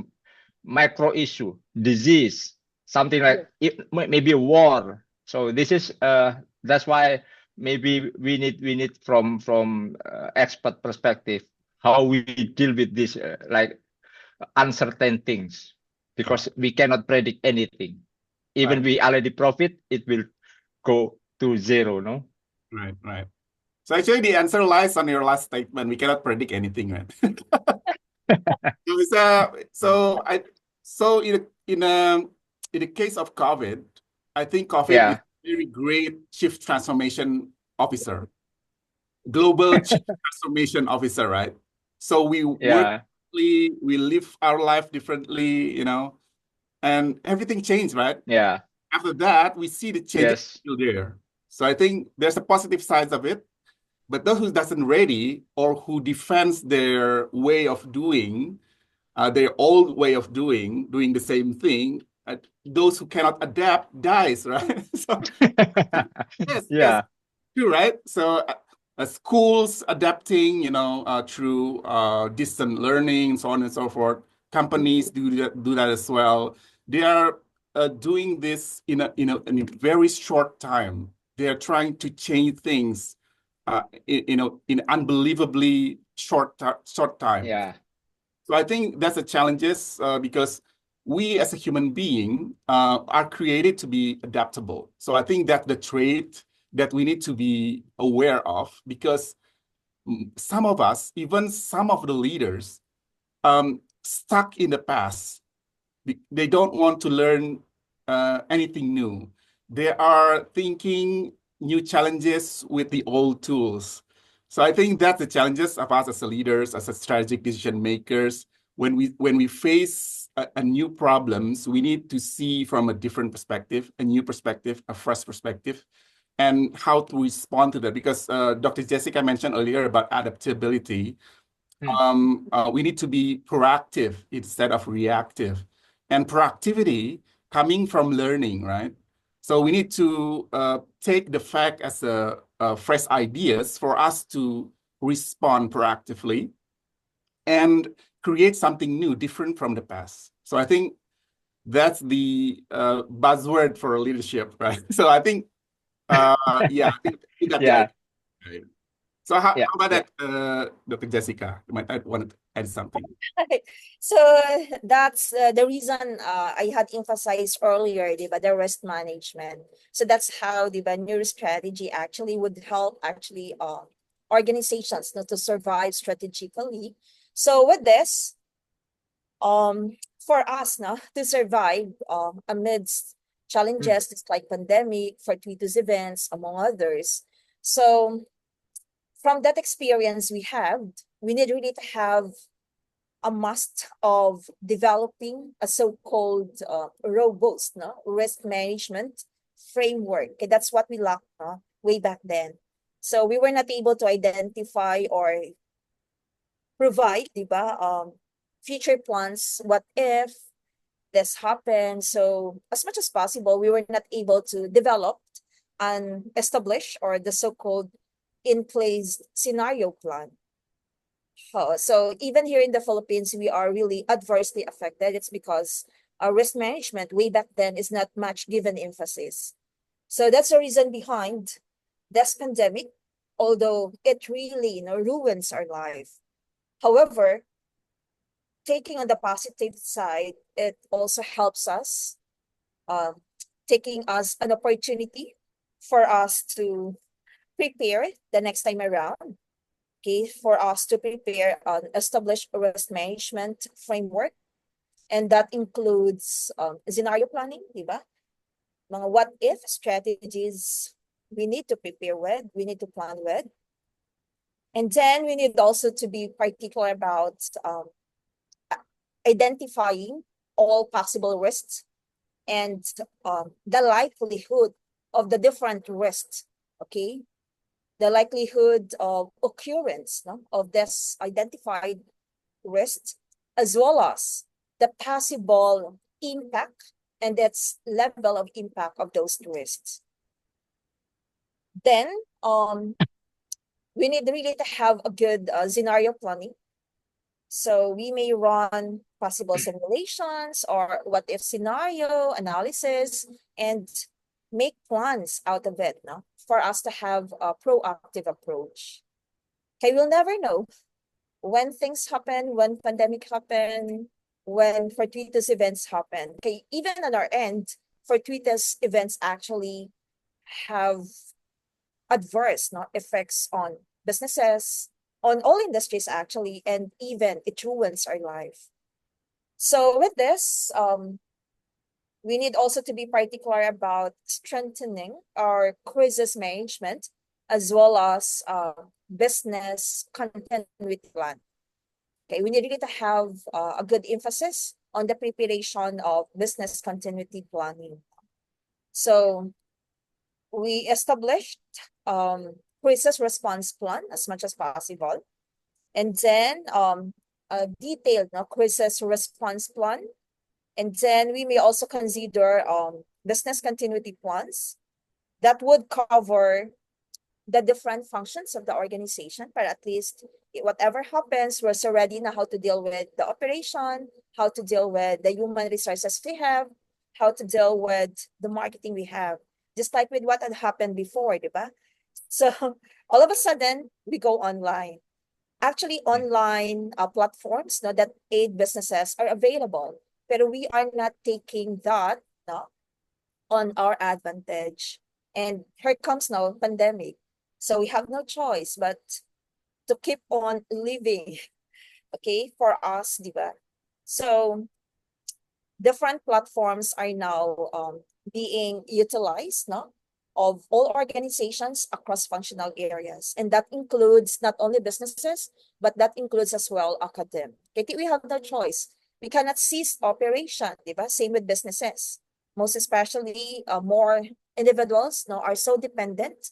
S9: micro issue, disease, something like it, maybe a war. So this is that's why maybe we need from expert perspective, how we deal with this like uncertain things, because we cannot predict anything. Even
S2: Right.
S9: we already profit, it will go to zero, no?
S2: Right, right. So actually, the answer lies on your last statement. We cannot predict anything, right? So in the case of COVID, I think COVID is
S9: Yeah,
S2: a very great chief transformation officer, global chief transformation officer, right? So we work
S9: yeah,
S2: differently, we live our life differently, and everything changed, right?
S9: yeah,
S2: After that, we see the changes
S9: yes,
S2: still there. So I think there's a positive side of it, but those who doesn't ready or who defends their way of doing, their old way of doing the same thing, those who cannot adapt dies, right? So yes,
S9: yeah,
S2: true, right? So schools adapting, through distant learning, so on and so forth. Companies do that as well. They are doing this in a very short time. They are trying to change things, in unbelievably short time.
S9: yeah,
S2: So I think that's the challenges, because we as a human being are created to be adaptable. So I think that the trait that we need to be aware of, because some of us, even some of the leaders, stuck in the past. They don't want to learn anything new. They are thinking new challenges with the old tools. So I think that's the challenges of us as a leaders, as a strategic decision makers. When we face a new problems, we need to see from a different perspective, a new perspective, a fresh perspective, and how to respond to that. Because Dr. Jessica mentioned earlier about adaptability. We need to be proactive instead of reactive. And proactivity coming from learning, right? So we need to take the fact as fresh ideas for us to respond proactively and create something new, different from the past. So I think that's the buzzword for leadership, right? So I think, yeah, I think you got the
S9: yeah,
S2: idea. Right? So how
S9: yeah,
S2: about
S9: yeah.
S2: that, Dr. Jessica? You might want to add something.
S8: So that's the reason I had emphasized earlier, diba, the risk management. So that's how the neurostrategy actually would help organizations not to survive strategically. So with this, for us now to survive amidst challenges just like pandemic, fortuitous events, among others. So from that experience we need really to have a must of developing a so-called robust risk management framework. Okay, that's what we lacked way back then. So we were not able to identify or provide, diba, future plans. What if this happens? So as much as possible, we were not able to develop and establish or the so-called in place scenario plan. So even here in the Philippines, we are really adversely affected. It's because our risk management way back then is not much given emphasis. So that's the reason behind this pandemic, although it really ruins our life. However, taking on the positive side, it also helps us, taking us an opportunity for us to prepare the next time around. Okay, for us to prepare an established risk management framework, and that includes scenario planning, diba? Mga what if strategies we need to prepare with, we need to plan with. And then we need also to be particular about identifying all possible risks and the likelihood of the different risks, okay? The likelihood of occurrence of this identified risk, as well as the possible impact and its level of impact of those risks. Then we need really to have a good scenario planning. So we may run possible simulations or what if scenario analysis and make plans out of it for us to have a proactive approach. Okay, we'll never know when things happen, when pandemic happen, when fortuitous events happen, okay, even on our end, fortuitous events actually have adverse effects on businesses, on all industries actually, and even it ruins our life. So with this, we need also to be particular about strengthening our crisis management as well as business continuity plan. Okay, we need really to have a good emphasis on the preparation of business continuity planning. So we established crisis response plan as much as possible, and then a detailed crisis response plan, and then we may also consider business continuity plans that would cover the different functions of the organization, but at least whatever happens, we're so ready now how to deal with the operation, how to deal with the human resources we have, how to deal with the marketing we have, just like with what had happened before, diba? So all of a sudden, we go online. Actually, online platforms that aid businesses are available, but we are not taking that on our advantage. And here comes now pandemic. So we have no choice but to keep on living, okay, for us, diba? So different platforms are now being utilized, of all organizations across functional areas. And that includes not only businesses, but that includes as well academia. Okay, we have no choice. We cannot cease operation, diba? Same with businesses. Most especially, more individuals are so dependent,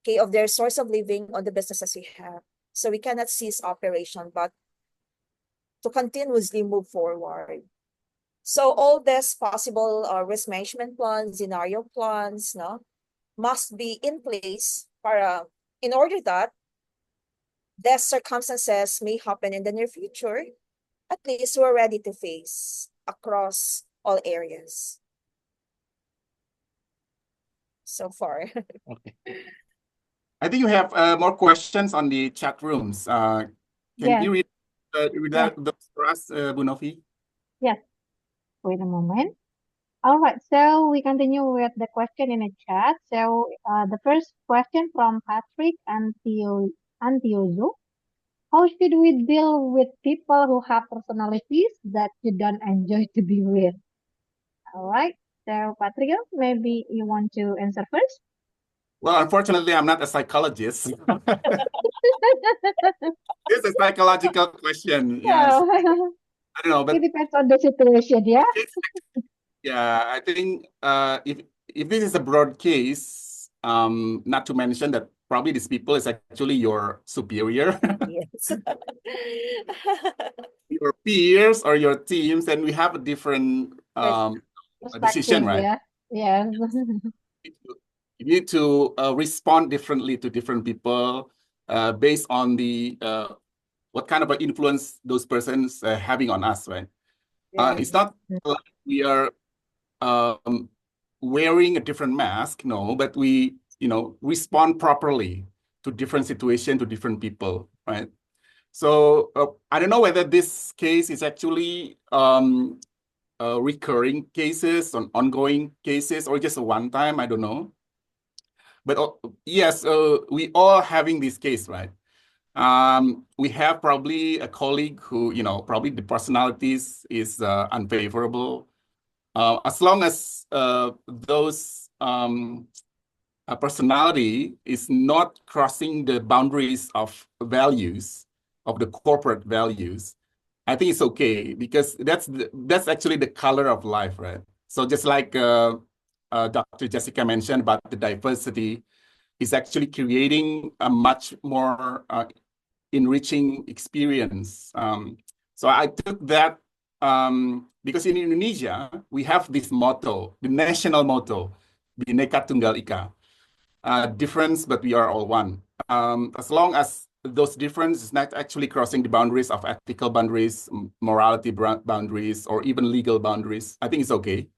S8: okay, of their source of living on the businesses we have. So we cannot cease operation, but to continuously move forward. So all this possible risk management plans, scenario plans, must be in place para in order that these circumstances may happen in the near future, at least we're ready to face across all areas. So far.
S9: Okay.
S2: I think you have more questions on the chat rooms. Can
S1: Yes.
S2: you read those for us, Bu Novi?
S1: Yes. Wait a moment. All right, so we continue with the question in the chat. So the first question from Patrick Antiozu. How should we deal with people who have personalities that you don't enjoy to be with? All right, so Patrick, maybe you want to answer first?
S2: Well, unfortunately, I'm not a psychologist. It's a psychological question. Yes.
S1: Oh,
S2: I don't know,
S1: it
S2: but
S1: depends on the situation, yeah?
S2: yeah, I think if this is a broad case, not to mention that probably these people is actually your superior,
S8: Yes.
S2: your peers or your teams, and we have a different decision,
S1: Perspective,
S2: right?
S1: yeah. Yes.
S2: You need to respond differently to different people based on the what kind of an influence those persons having on us, right? It's not like we are wearing a different mask, no, but we, respond properly to different situations, to different people, right? So I don't know whether this case is actually recurring cases, on ongoing cases, or just a one time, I don't know. But yes, we all having this case, right? We have probably a colleague who, probably the personalities is unfavorable. As long as those personality is not crossing the boundaries of values, of the corporate values, I think it's okay, because that's actually the color of life, right? So just like Dr. Jessica mentioned about the diversity, is actually creating a much more enriching experience. So I took that because in Indonesia, we have this motto, the national motto, Bhinneka Tunggal Ika, difference, but we are all one. As long as those differences is not actually crossing the boundaries of ethical boundaries, morality boundaries, or even legal boundaries, I think it's okay.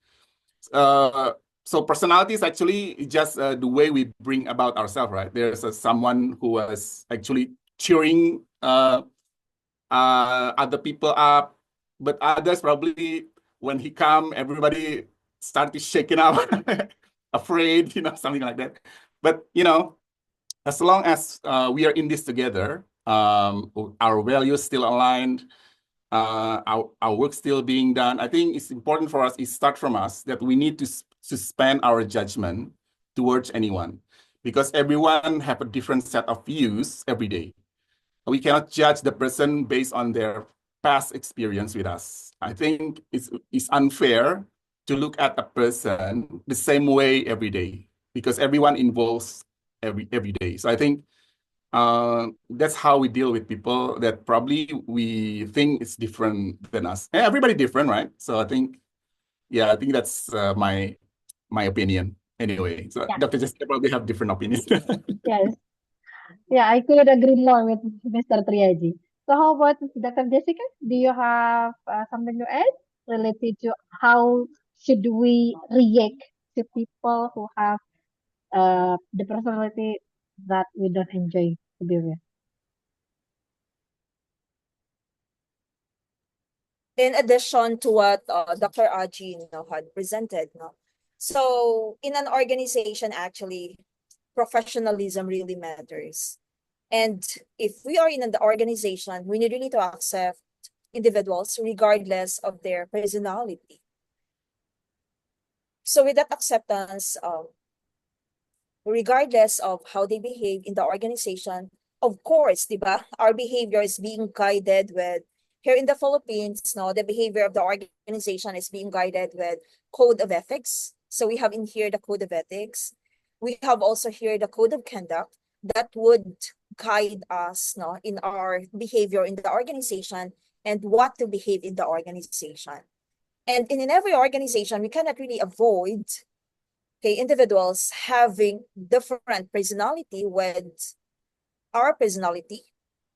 S2: So personality is actually just the way we bring about ourselves, right? There's someone who was actually cheering other people up, but others probably when he come, everybody started shaking up, afraid, something like that. But as long as we are in this together, our values still aligned, our work still being done. I think it's important for us. It start from us that we need to suspend our judgment towards anyone, because everyone have a different set of views every day. We cannot judge the person based on their past experience with us. I think it's unfair to look at a person the same way every day, because everyone involves every day. So I think that's how we deal with people that probably we think is different than us. And everybody different, right? So I think that's my opinion. Anyway, so
S1: Yeah.
S2: Dr. Jessica probably have different opinions.
S1: Yes. Yeah, I could agree more with Mr. Triaji. So how about Dr. Jessica? Do you have something to add related to how should we react to people who have the personality that we don't enjoy to be with?
S8: In addition to what Dr. Aji had presented, no? So in an organization, actually, professionalism really matters. And if we are in the organization, we need really to accept individuals regardless of their personality. So with that acceptance, regardless of how they behave in the organization, of course, diba, our behavior is being guided with, here in the Philippines, no, the behavior of the organization is being guided with code of ethics. So we have in here the code of ethics. We have also here the code of conduct that would guide us, no, in our behavior in the organization and what to behave in the organization. And in every organization, we cannot really avoid individuals having different personality with our personality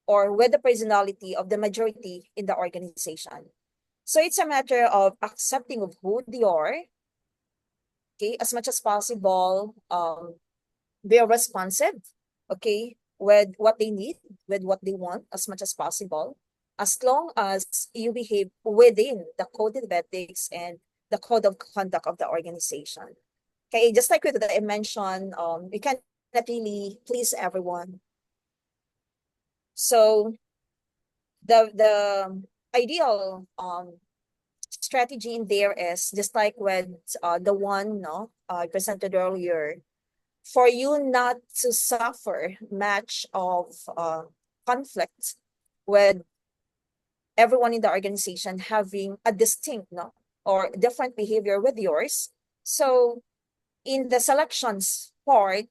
S8: or with the personality of the majority in the organization. So it's a matter of accepting of who they are, as much as possible, they are responsive, with what they need, with what they want, as much as possible, as long as you behave within the code of ethics and the code of conduct of the organization. Okay, just like what I mentioned, we cannot really please everyone. So the ideal strategy in there is just like with the one I presented earlier, for you not to suffer much of conflict with everyone in the organization having a distinct or different behavior with yours. So in the selections part,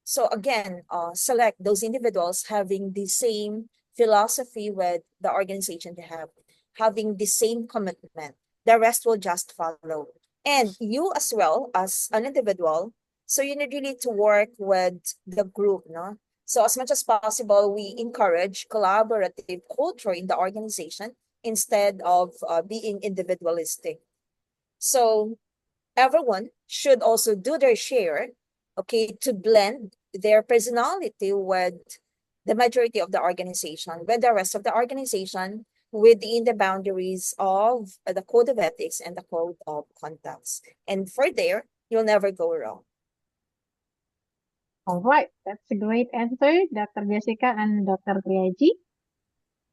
S8: so again, select those individuals having the same philosophy with the organization they have, having the same commitment. The rest will just follow. And you as well as an individual, so you need really to work with the group, no? So as much as possible, we encourage collaborative culture in the organization instead of being individualistic. So everyone should also do their share, to blend their personality with the majority of the organization, with the rest of the organization, within the boundaries of the code of ethics and the code of conducts. And for there, you'll never go wrong.
S1: All right, that's a great answer, Dr. Jessica and Dr. Triaji.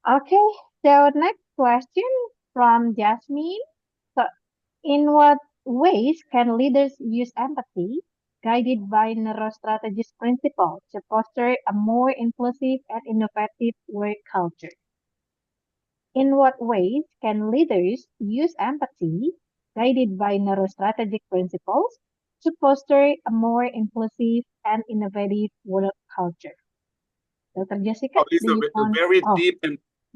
S1: Okay, so next question from Jasmine. So, in what ways can leaders use empathy, guided by neurostrategist principle, to foster a more inclusive and innovative work culture? In what ways can leaders use empathy, guided by neurostrategic principles, to foster a more inclusive and innovative work culture? Dr. Jessica,
S2: Oh, these
S1: do
S2: are
S1: you want?
S2: very
S1: Oh,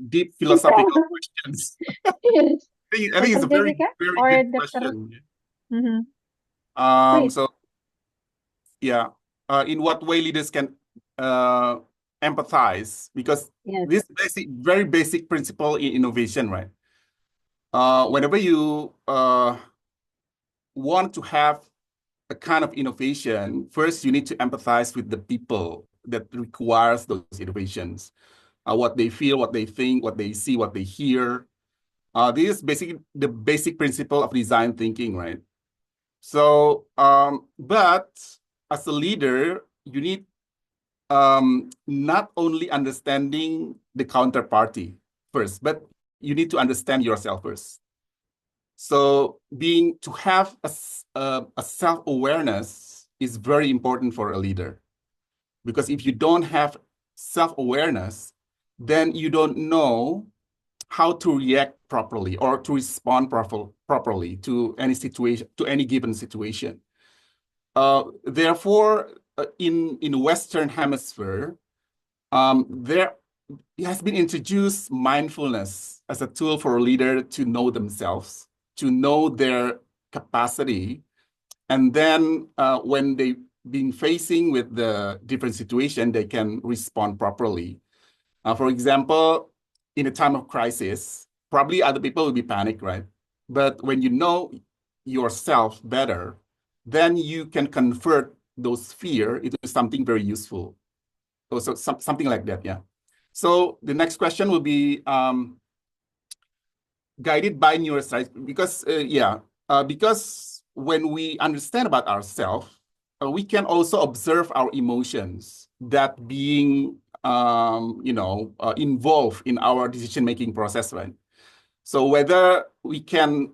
S2: deep philosophical questions.
S1: yes.
S2: I think it's
S1: Dr.
S2: a very,
S1: Jessica
S2: very
S1: or
S2: deep
S1: Dr.
S2: question.
S1: Please.
S2: So yeah, in what way leaders can empathize? Because
S1: Yes.
S2: this very basic principle in innovation, right? Whenever you want to have a kind of innovation, first you need to empathize with the people that requires those innovations. what they feel, what they think, what they see, what they hear. This is basically the basic principle of design thinking, right? So, but as a leader, you need not only understanding the counterparty first, but you need to understand yourself first. So to have a self-awareness is very important for a leader. Because if you don't have self-awareness, then you don't know how to react properly or to respond properly to any situation, to any given situation. Therefore, in Western Hemisphere, there has been introduced mindfulness as a tool for a leader to know themselves, to know their capacity, and then when they been facing with the different situation, they can respond properly. For example, in a time of crisis, probably other people will be panicked, right? But when you know yourself better, then you can convert those fear into something very useful. So something like that, yeah. So the next question will be guided by neuroscience, because because when we understand about ourselves, we can also observe our emotions that being involved in our decision-making process, right? So whether we can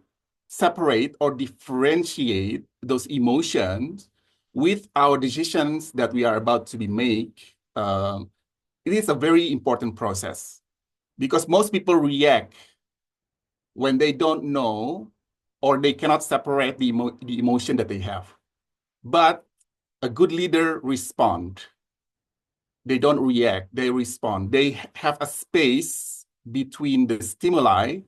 S2: separate or differentiate those emotions with our decisions that we are about to be make, it is a very important process, because most people react when they don't know or they cannot separate the emotion that they have. But a good leader respond. They don't react, they respond. They have a space between the stimuli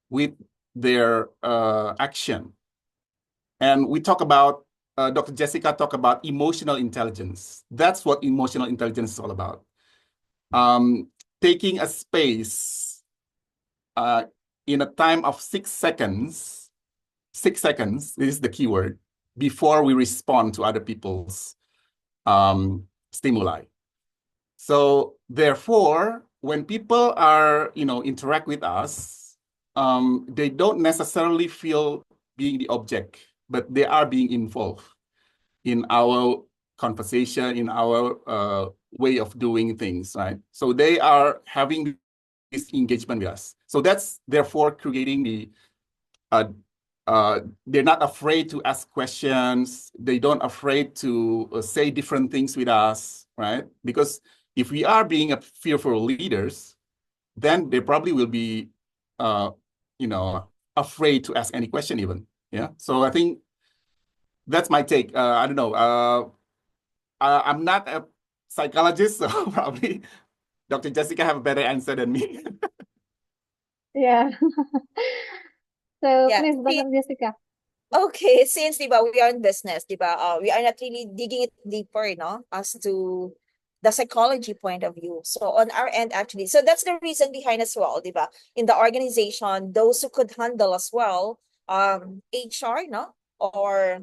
S2: with their action. And we talk about, Dr. Jessica talked about emotional intelligence. That's what emotional intelligence is all about. Taking a space in a time of 6 seconds, this is the keyword, before we respond to other people's stimuli. So therefore, when people are, interact with us, they don't necessarily feel being the object, but they are being involved in our conversation, in our way of doing things, right? So they are having this engagement with us. So that's therefore creating the, they're not afraid to ask questions. They don't afraid to say different things with us, right? Because if we are being a fearful leaders, then they probably will be, afraid to ask any question even. Yeah. So I think that's my take. I don't know. I'm not a psychologist, so probably Dr. Jessica have a better answer than me.
S1: Yeah. So
S8: Yeah.
S1: please, Dr. Jessica.
S8: Okay, since diba, we are in business, diba, we are not really digging it deeper, no, as to the psychology point of view. So on our end, actually, so that's the reason behind as well, diba, in the organization, those who could handle as well, HR, no, or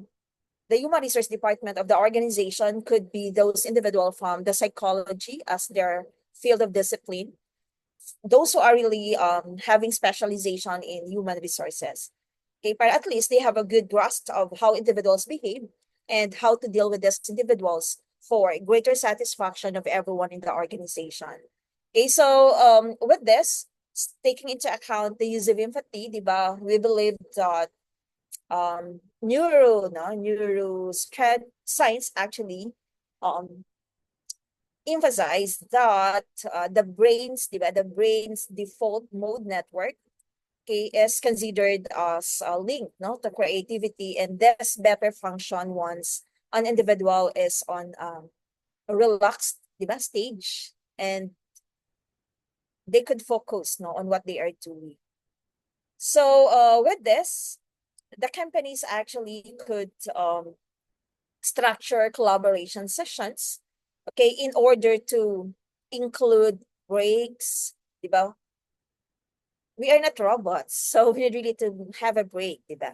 S8: the human resource department of the organization could be those individual from the psychology as their field of discipline. Those who are really having specialization in human resources. Okay, but at least they have a good grasp of how individuals behave and how to deal with these individuals for greater satisfaction of everyone in the organization. Okay, so with this, taking into account the use of empathy, diba, we believe that neuroscience actually emphasize that the brain's default mode network, okay, is considered as a link, no, to creativity, and thus better function once an individual is on a relaxed, diba, stage, and they could focus, no, on what they are doing. So with this, the companies actually could structure collaboration sessions, okay, in order to include breaks, diba? We are not robots, so we really need to have a break, diba?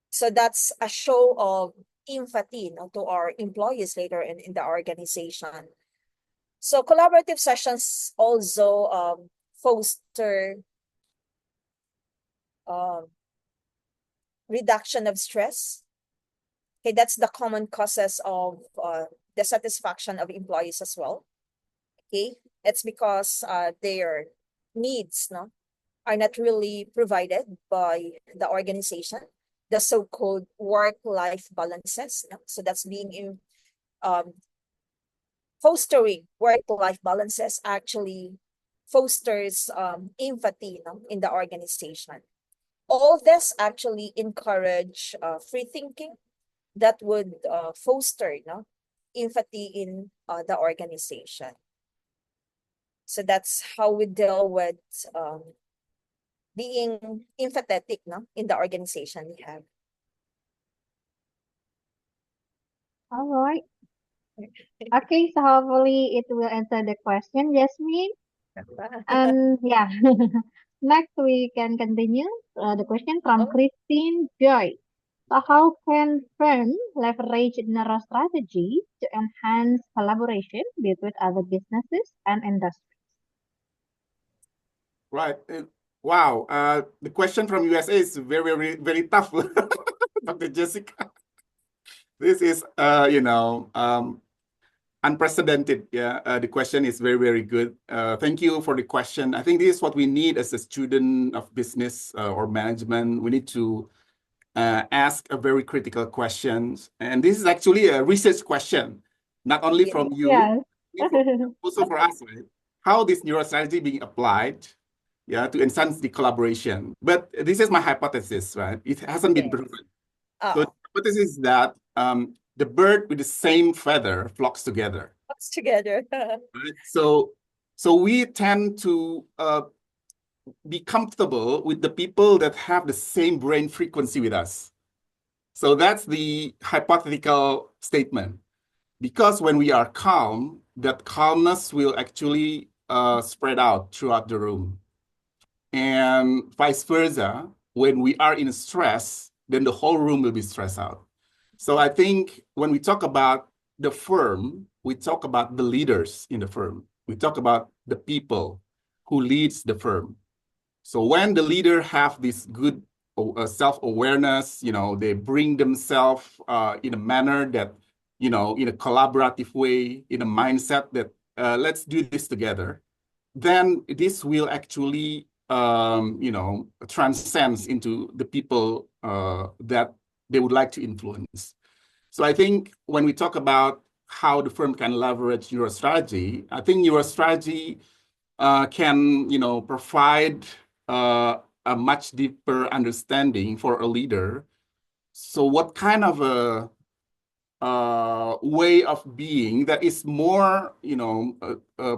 S8: So that's a show of empathy, no, to our employees later in the organization. So collaborative sessions also foster reduction of stress. Okay, that's the common causes of dissatisfaction of employees as well. Okay, it's because their needs are not really provided by the organization, the so-called work-life balances. So that's being fostering work-life balances actually fosters empathy in the organization. All this actually encourage free thinking that would foster empathy in the organization. So that's how we deal with being empathetic in the organization we have.
S1: All right. Okay, so hopefully it will answer the question, Jasmine. And yeah, next we can continue the question from
S8: Oh.
S1: Christine Joy. So how can firms leverage neuro strategy to enhance collaboration between other businesses and industries?
S2: Right. Wow. The question from USA is very, very, very tough, Dr. Jessica. This is, unprecedented. Yeah. The question is very, very good. Thank you for the question. I think this is what we need as a student of business or management. We need to ask a very critical questions. And this is actually a research question, not only from you,
S1: Yes.
S2: also for us, right? How this neurostrategy being applied, yeah, to enhance the collaboration. But this is my hypothesis, right? It hasn't been proven. So the hypothesis is that the bird with the same feather flocks together.
S8: Flocks together.
S2: Right? So we tend to be comfortable with the people that have the same brain frequency with us. So that's the hypothetical statement. Because when we are calm, that calmness will actually spread out throughout the room. And vice versa, when we are in stress, then the whole room will be stressed out. So I think when we talk about the firm, we talk about the leaders in the firm. We talk about the people who leads the firm. So when the leader have this good self-awareness, they bring themselves in a manner that, in a collaborative way, in a mindset that let's do this together, then this will actually, transcends into the people that they would like to influence. So I think when we talk about how the firm can leverage neurostrategy, I think neurostrategy can, provide a much deeper understanding for a leader. So what kind of a way of being that is more,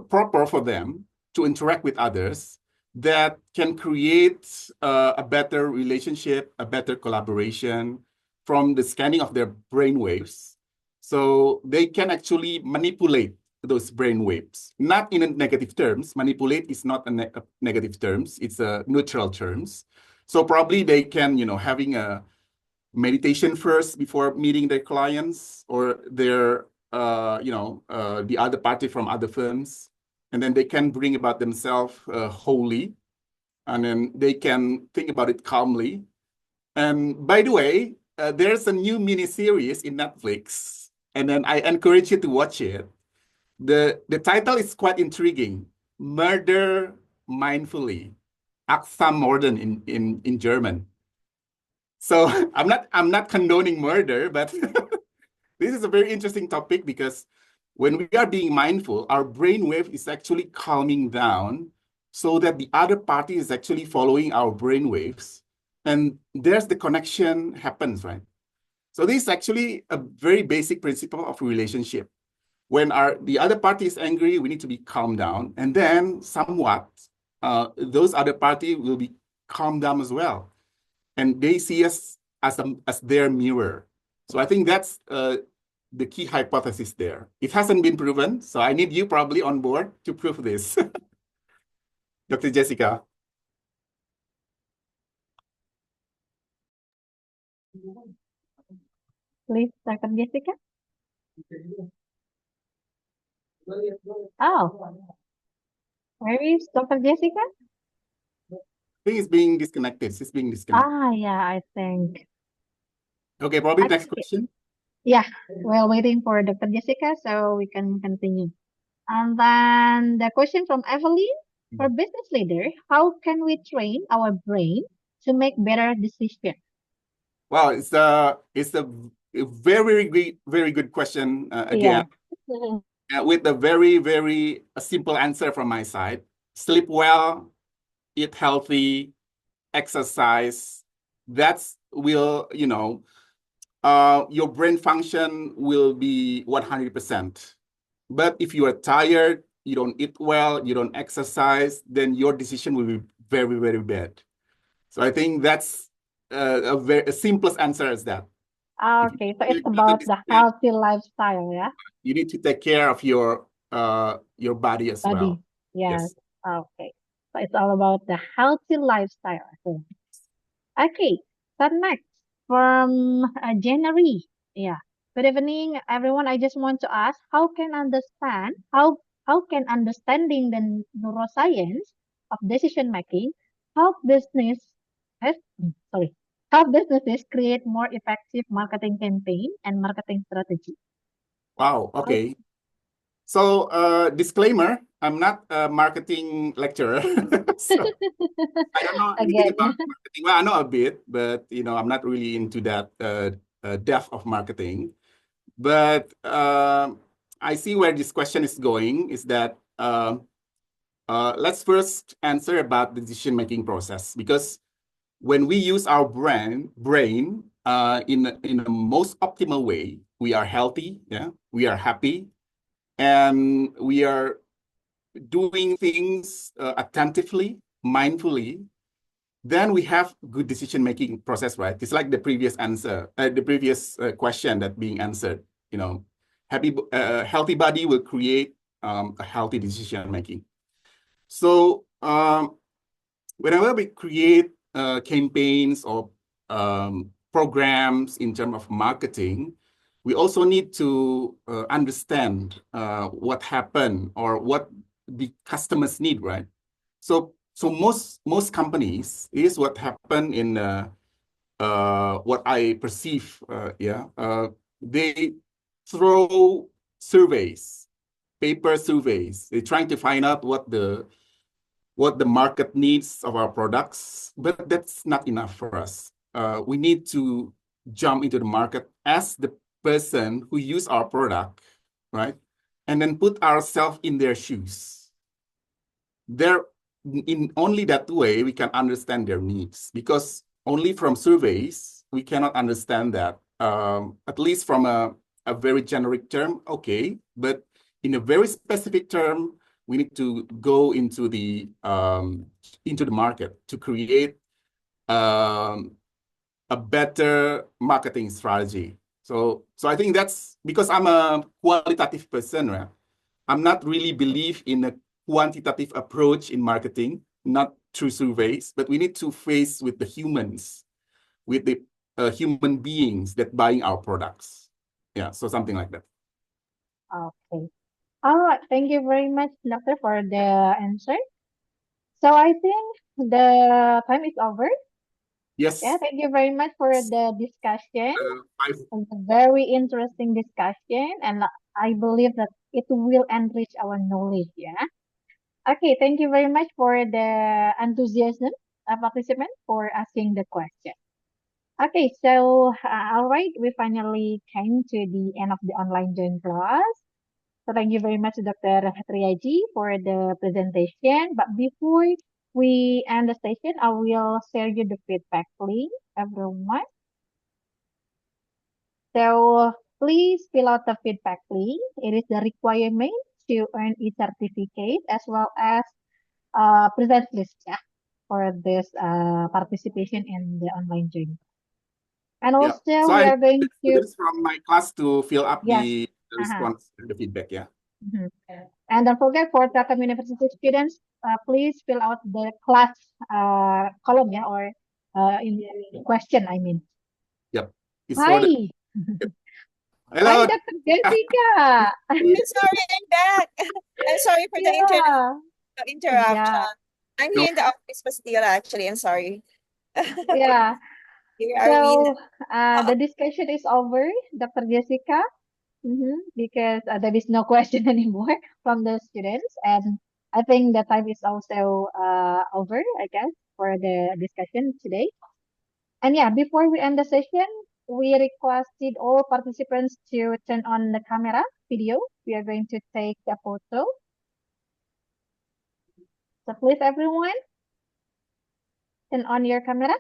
S2: proper for them to interact with others, that can create a better relationship, a better collaboration from the scanning of their brain waves. So they can actually manipulate those brain waves, not in a negative terms. Manipulate is not a negative terms, it's a neutral terms. So probably they can, having a meditation first before meeting their clients or their, the other party from other firms. And then they can bring about themselves wholly. And then they can think about it calmly. And by the way, there's a new mini series in Netflix. And then I encourage you to watch it. The title is quite intriguing. Murder Mindfully. Morden in German. So I'm not condoning murder, but this is a very interesting topic because when we are being mindful, our brainwave is actually calming down so that the other party is actually following our brainwaves. And there's the connection happens, right? So this is actually a very basic principle of relationship. When the other party is angry, we need to be calmed down. And then somewhat, those other party will be calmed down as well. And they see us as their mirror. So I think that's the key hypothesis there. It hasn't been proven, so I need you probably on board to prove this. Dr. Jessica.
S1: Please, Dr. Jessica. Oh, where is Dr. Jessica?
S2: I think it's being disconnected. It's being disconnected.
S1: Yeah, I think.
S2: Okay, probably
S1: Okay.
S2: next question.
S1: Yeah, we're waiting for Dr. Jessica so we can continue. And then the question from Evelyn, for business leader, how can we train our brain to make better decisions?
S2: Well, it's a very good question again. With a very simple answer from my side. Sleep well, eat healthy, exercise. That's will, your brain function will be 100%. But if you are tired, you don't eat well, you don't exercise, then your decision will be very bad. So I think that's a simplest answer is that.
S1: Okay, so it's about the healthy lifestyle, yeah?
S2: You need to take care of your body as well.
S1: Yes. Okay. So it's all about the healthy lifestyle. Okay. So next from January. Yeah. Good evening, everyone. I just want to ask, how can understanding the neuroscience of decision making help business sorry help businesses create more effective marketing campaign and marketing strategy?
S2: Wow. Okay. So disclaimer, I'm not a marketing lecturer. So I don't know anything about marketing. Well, I know a bit, but I'm not really into that depth of marketing. But I see where this question is going is that let's first answer about the decision-making process, because when we use our brain in a most optimal way, we are healthy, yeah, we are happy, and we are doing things attentively, mindfully, then we have good decision-making process, right? It's like the previous answer, the previous question that being answered. Healthy body will create a healthy decision-making. So whenever we create campaigns or programs in terms of marketing, we also need to understand what happened or what the customers need, right? So most companies is what happened in what I perceive, they throw surveys, paper surveys. They're trying to find out what the market needs of our products, but that's not enough for us. We need to jump into the market as the person who use our product, right? And then put ourselves in their shoes. In only that way we can understand their needs, because only from surveys we cannot understand that. At least from a very generic term, okay, but in a very specific term, we need to go into the market to create a better marketing strategy. So I think that's because I'm a qualitative person, right? I'm not really believe in a quantitative approach in marketing, not through surveys, but we need to face with the humans, with the human beings that buying our products. Yeah, so something like that.
S1: Okay. All right. Thank you very much, Doctor, for the answer. So I think the time is over.
S2: Yes.
S1: Yeah, thank you very much for the discussion.
S2: It's
S1: a very interesting discussion, and I believe that it will enrich our knowledge. Yeah. Okay. Thank you very much for the enthusiasm participant for asking the question. Okay. So, all right, we finally came to the end of the online Join class. So thank you very much, Dr. Triaji, for the presentation. But before we end the session, I will share you the feedback link, everyone. So please fill out the feedback link. It is the requirement to earn e-certificate as well as present list, yeah, for this participation in the online journey. And also
S2: so
S1: we are going to
S2: students from my class to fill up the response, the feedback, yeah.
S1: And don't forget for Telkom University students, please fill out the class column, yeah, or in question, I mean.
S2: Yep. It's
S1: Hi. Hi,
S2: Hello.
S1: Dr. Jessica.
S8: I'm sorry, I'm back. I'm sorry for the
S1: Yeah,
S8: interruption.
S1: yeah,
S8: I'm
S2: No.
S8: here in the office, but still, actually, I'm sorry.
S1: yeah.
S8: Here are we.
S1: So, the discussion is over, Dr. Jessica. Because there is no question anymore from the students, and I think the time is also over, I guess, for the discussion today. And yeah, before we end the session, we requested all participants to turn on the camera video. We are going to take a photo. So please, everyone, turn on your camera.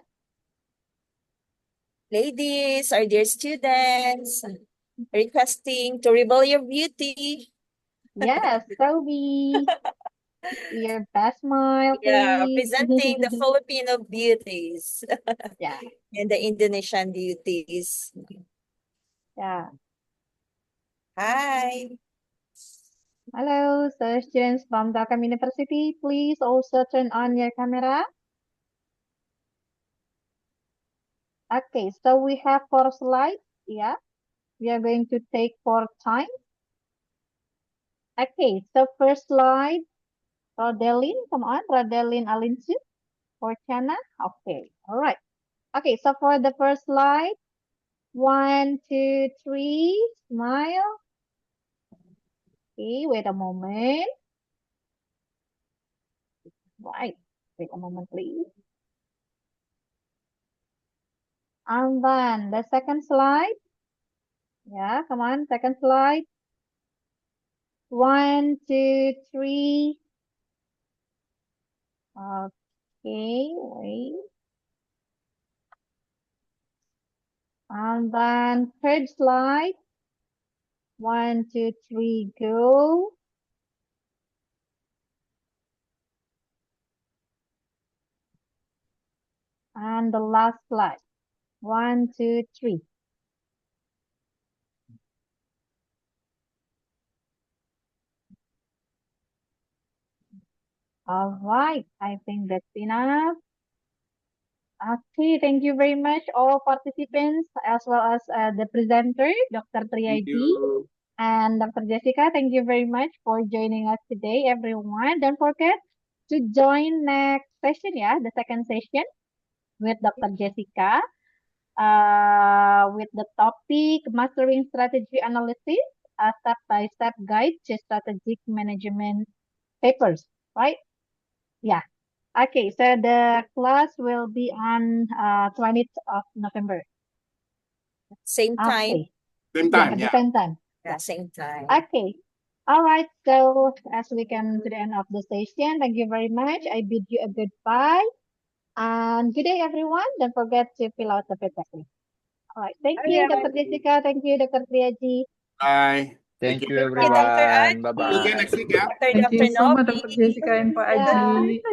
S8: Ladies, our dear students, requesting to reveal your beauty.
S1: Yes, Toby, your best smile,
S8: Yeah,
S1: please.
S8: presenting the Filipino beauties
S1: Yeah,
S8: and the Indonesian beauties.
S1: yeah.
S8: Hi.
S1: Hello, so students from Telkom University, please also turn on your camera. Okay, so we have 4 slides. Yeah, we are going to take 4 times. Okay, so first slide, Rodelin, come on, Rodelin Alinsu, for Chana. Okay, all right. Okay, so for the first slide, 1, 2, 3, smile. Okay, wait a moment. Right, wait a moment, please. And then the second slide. Yeah, come on, second slide. 1, 2, 3. Okay, wait. And then third slide. 1, 2, 3, go. And the last slide. 1, 2, 3. All right, I think that's enough. Okay, thank you very much, all participants, as well as the presenter, Dr.
S2: Thank
S1: Triyaji
S2: you.
S1: and Dr. Jessica. Thank you very much for joining us today, everyone. Don't forget to join next session, yeah, the second session with Dr. Jessica, with the topic Mastering Strategy Analysis, a step-by-step guide to strategic management papers, right? Yeah. Okay, so the class will be on 20th of November.
S8: Same time.
S1: Okay.
S2: Same
S1: Yeah,
S2: time.
S1: at the
S2: Yeah.
S1: same time.
S8: Yeah, same time.
S1: Okay. All right. So as we come to the end of the session, thank you very much. I bid you a goodbye and good day, everyone. Don't forget to fill out the feedback list. All right. Thank you, Dr. Jessica. Thank you, Dr. Triyaji.
S2: Bye. Thank
S9: Thank
S2: you.
S9: you,
S8: Thank you, Dr.
S9: everyone.
S8: Aji.
S9: Bye
S2: See you again
S9: bye.
S2: next week. Yeah.
S8: Dr. Nobby.
S10: Dr. Jessica and Pak
S1: Yeah.
S10: Aji.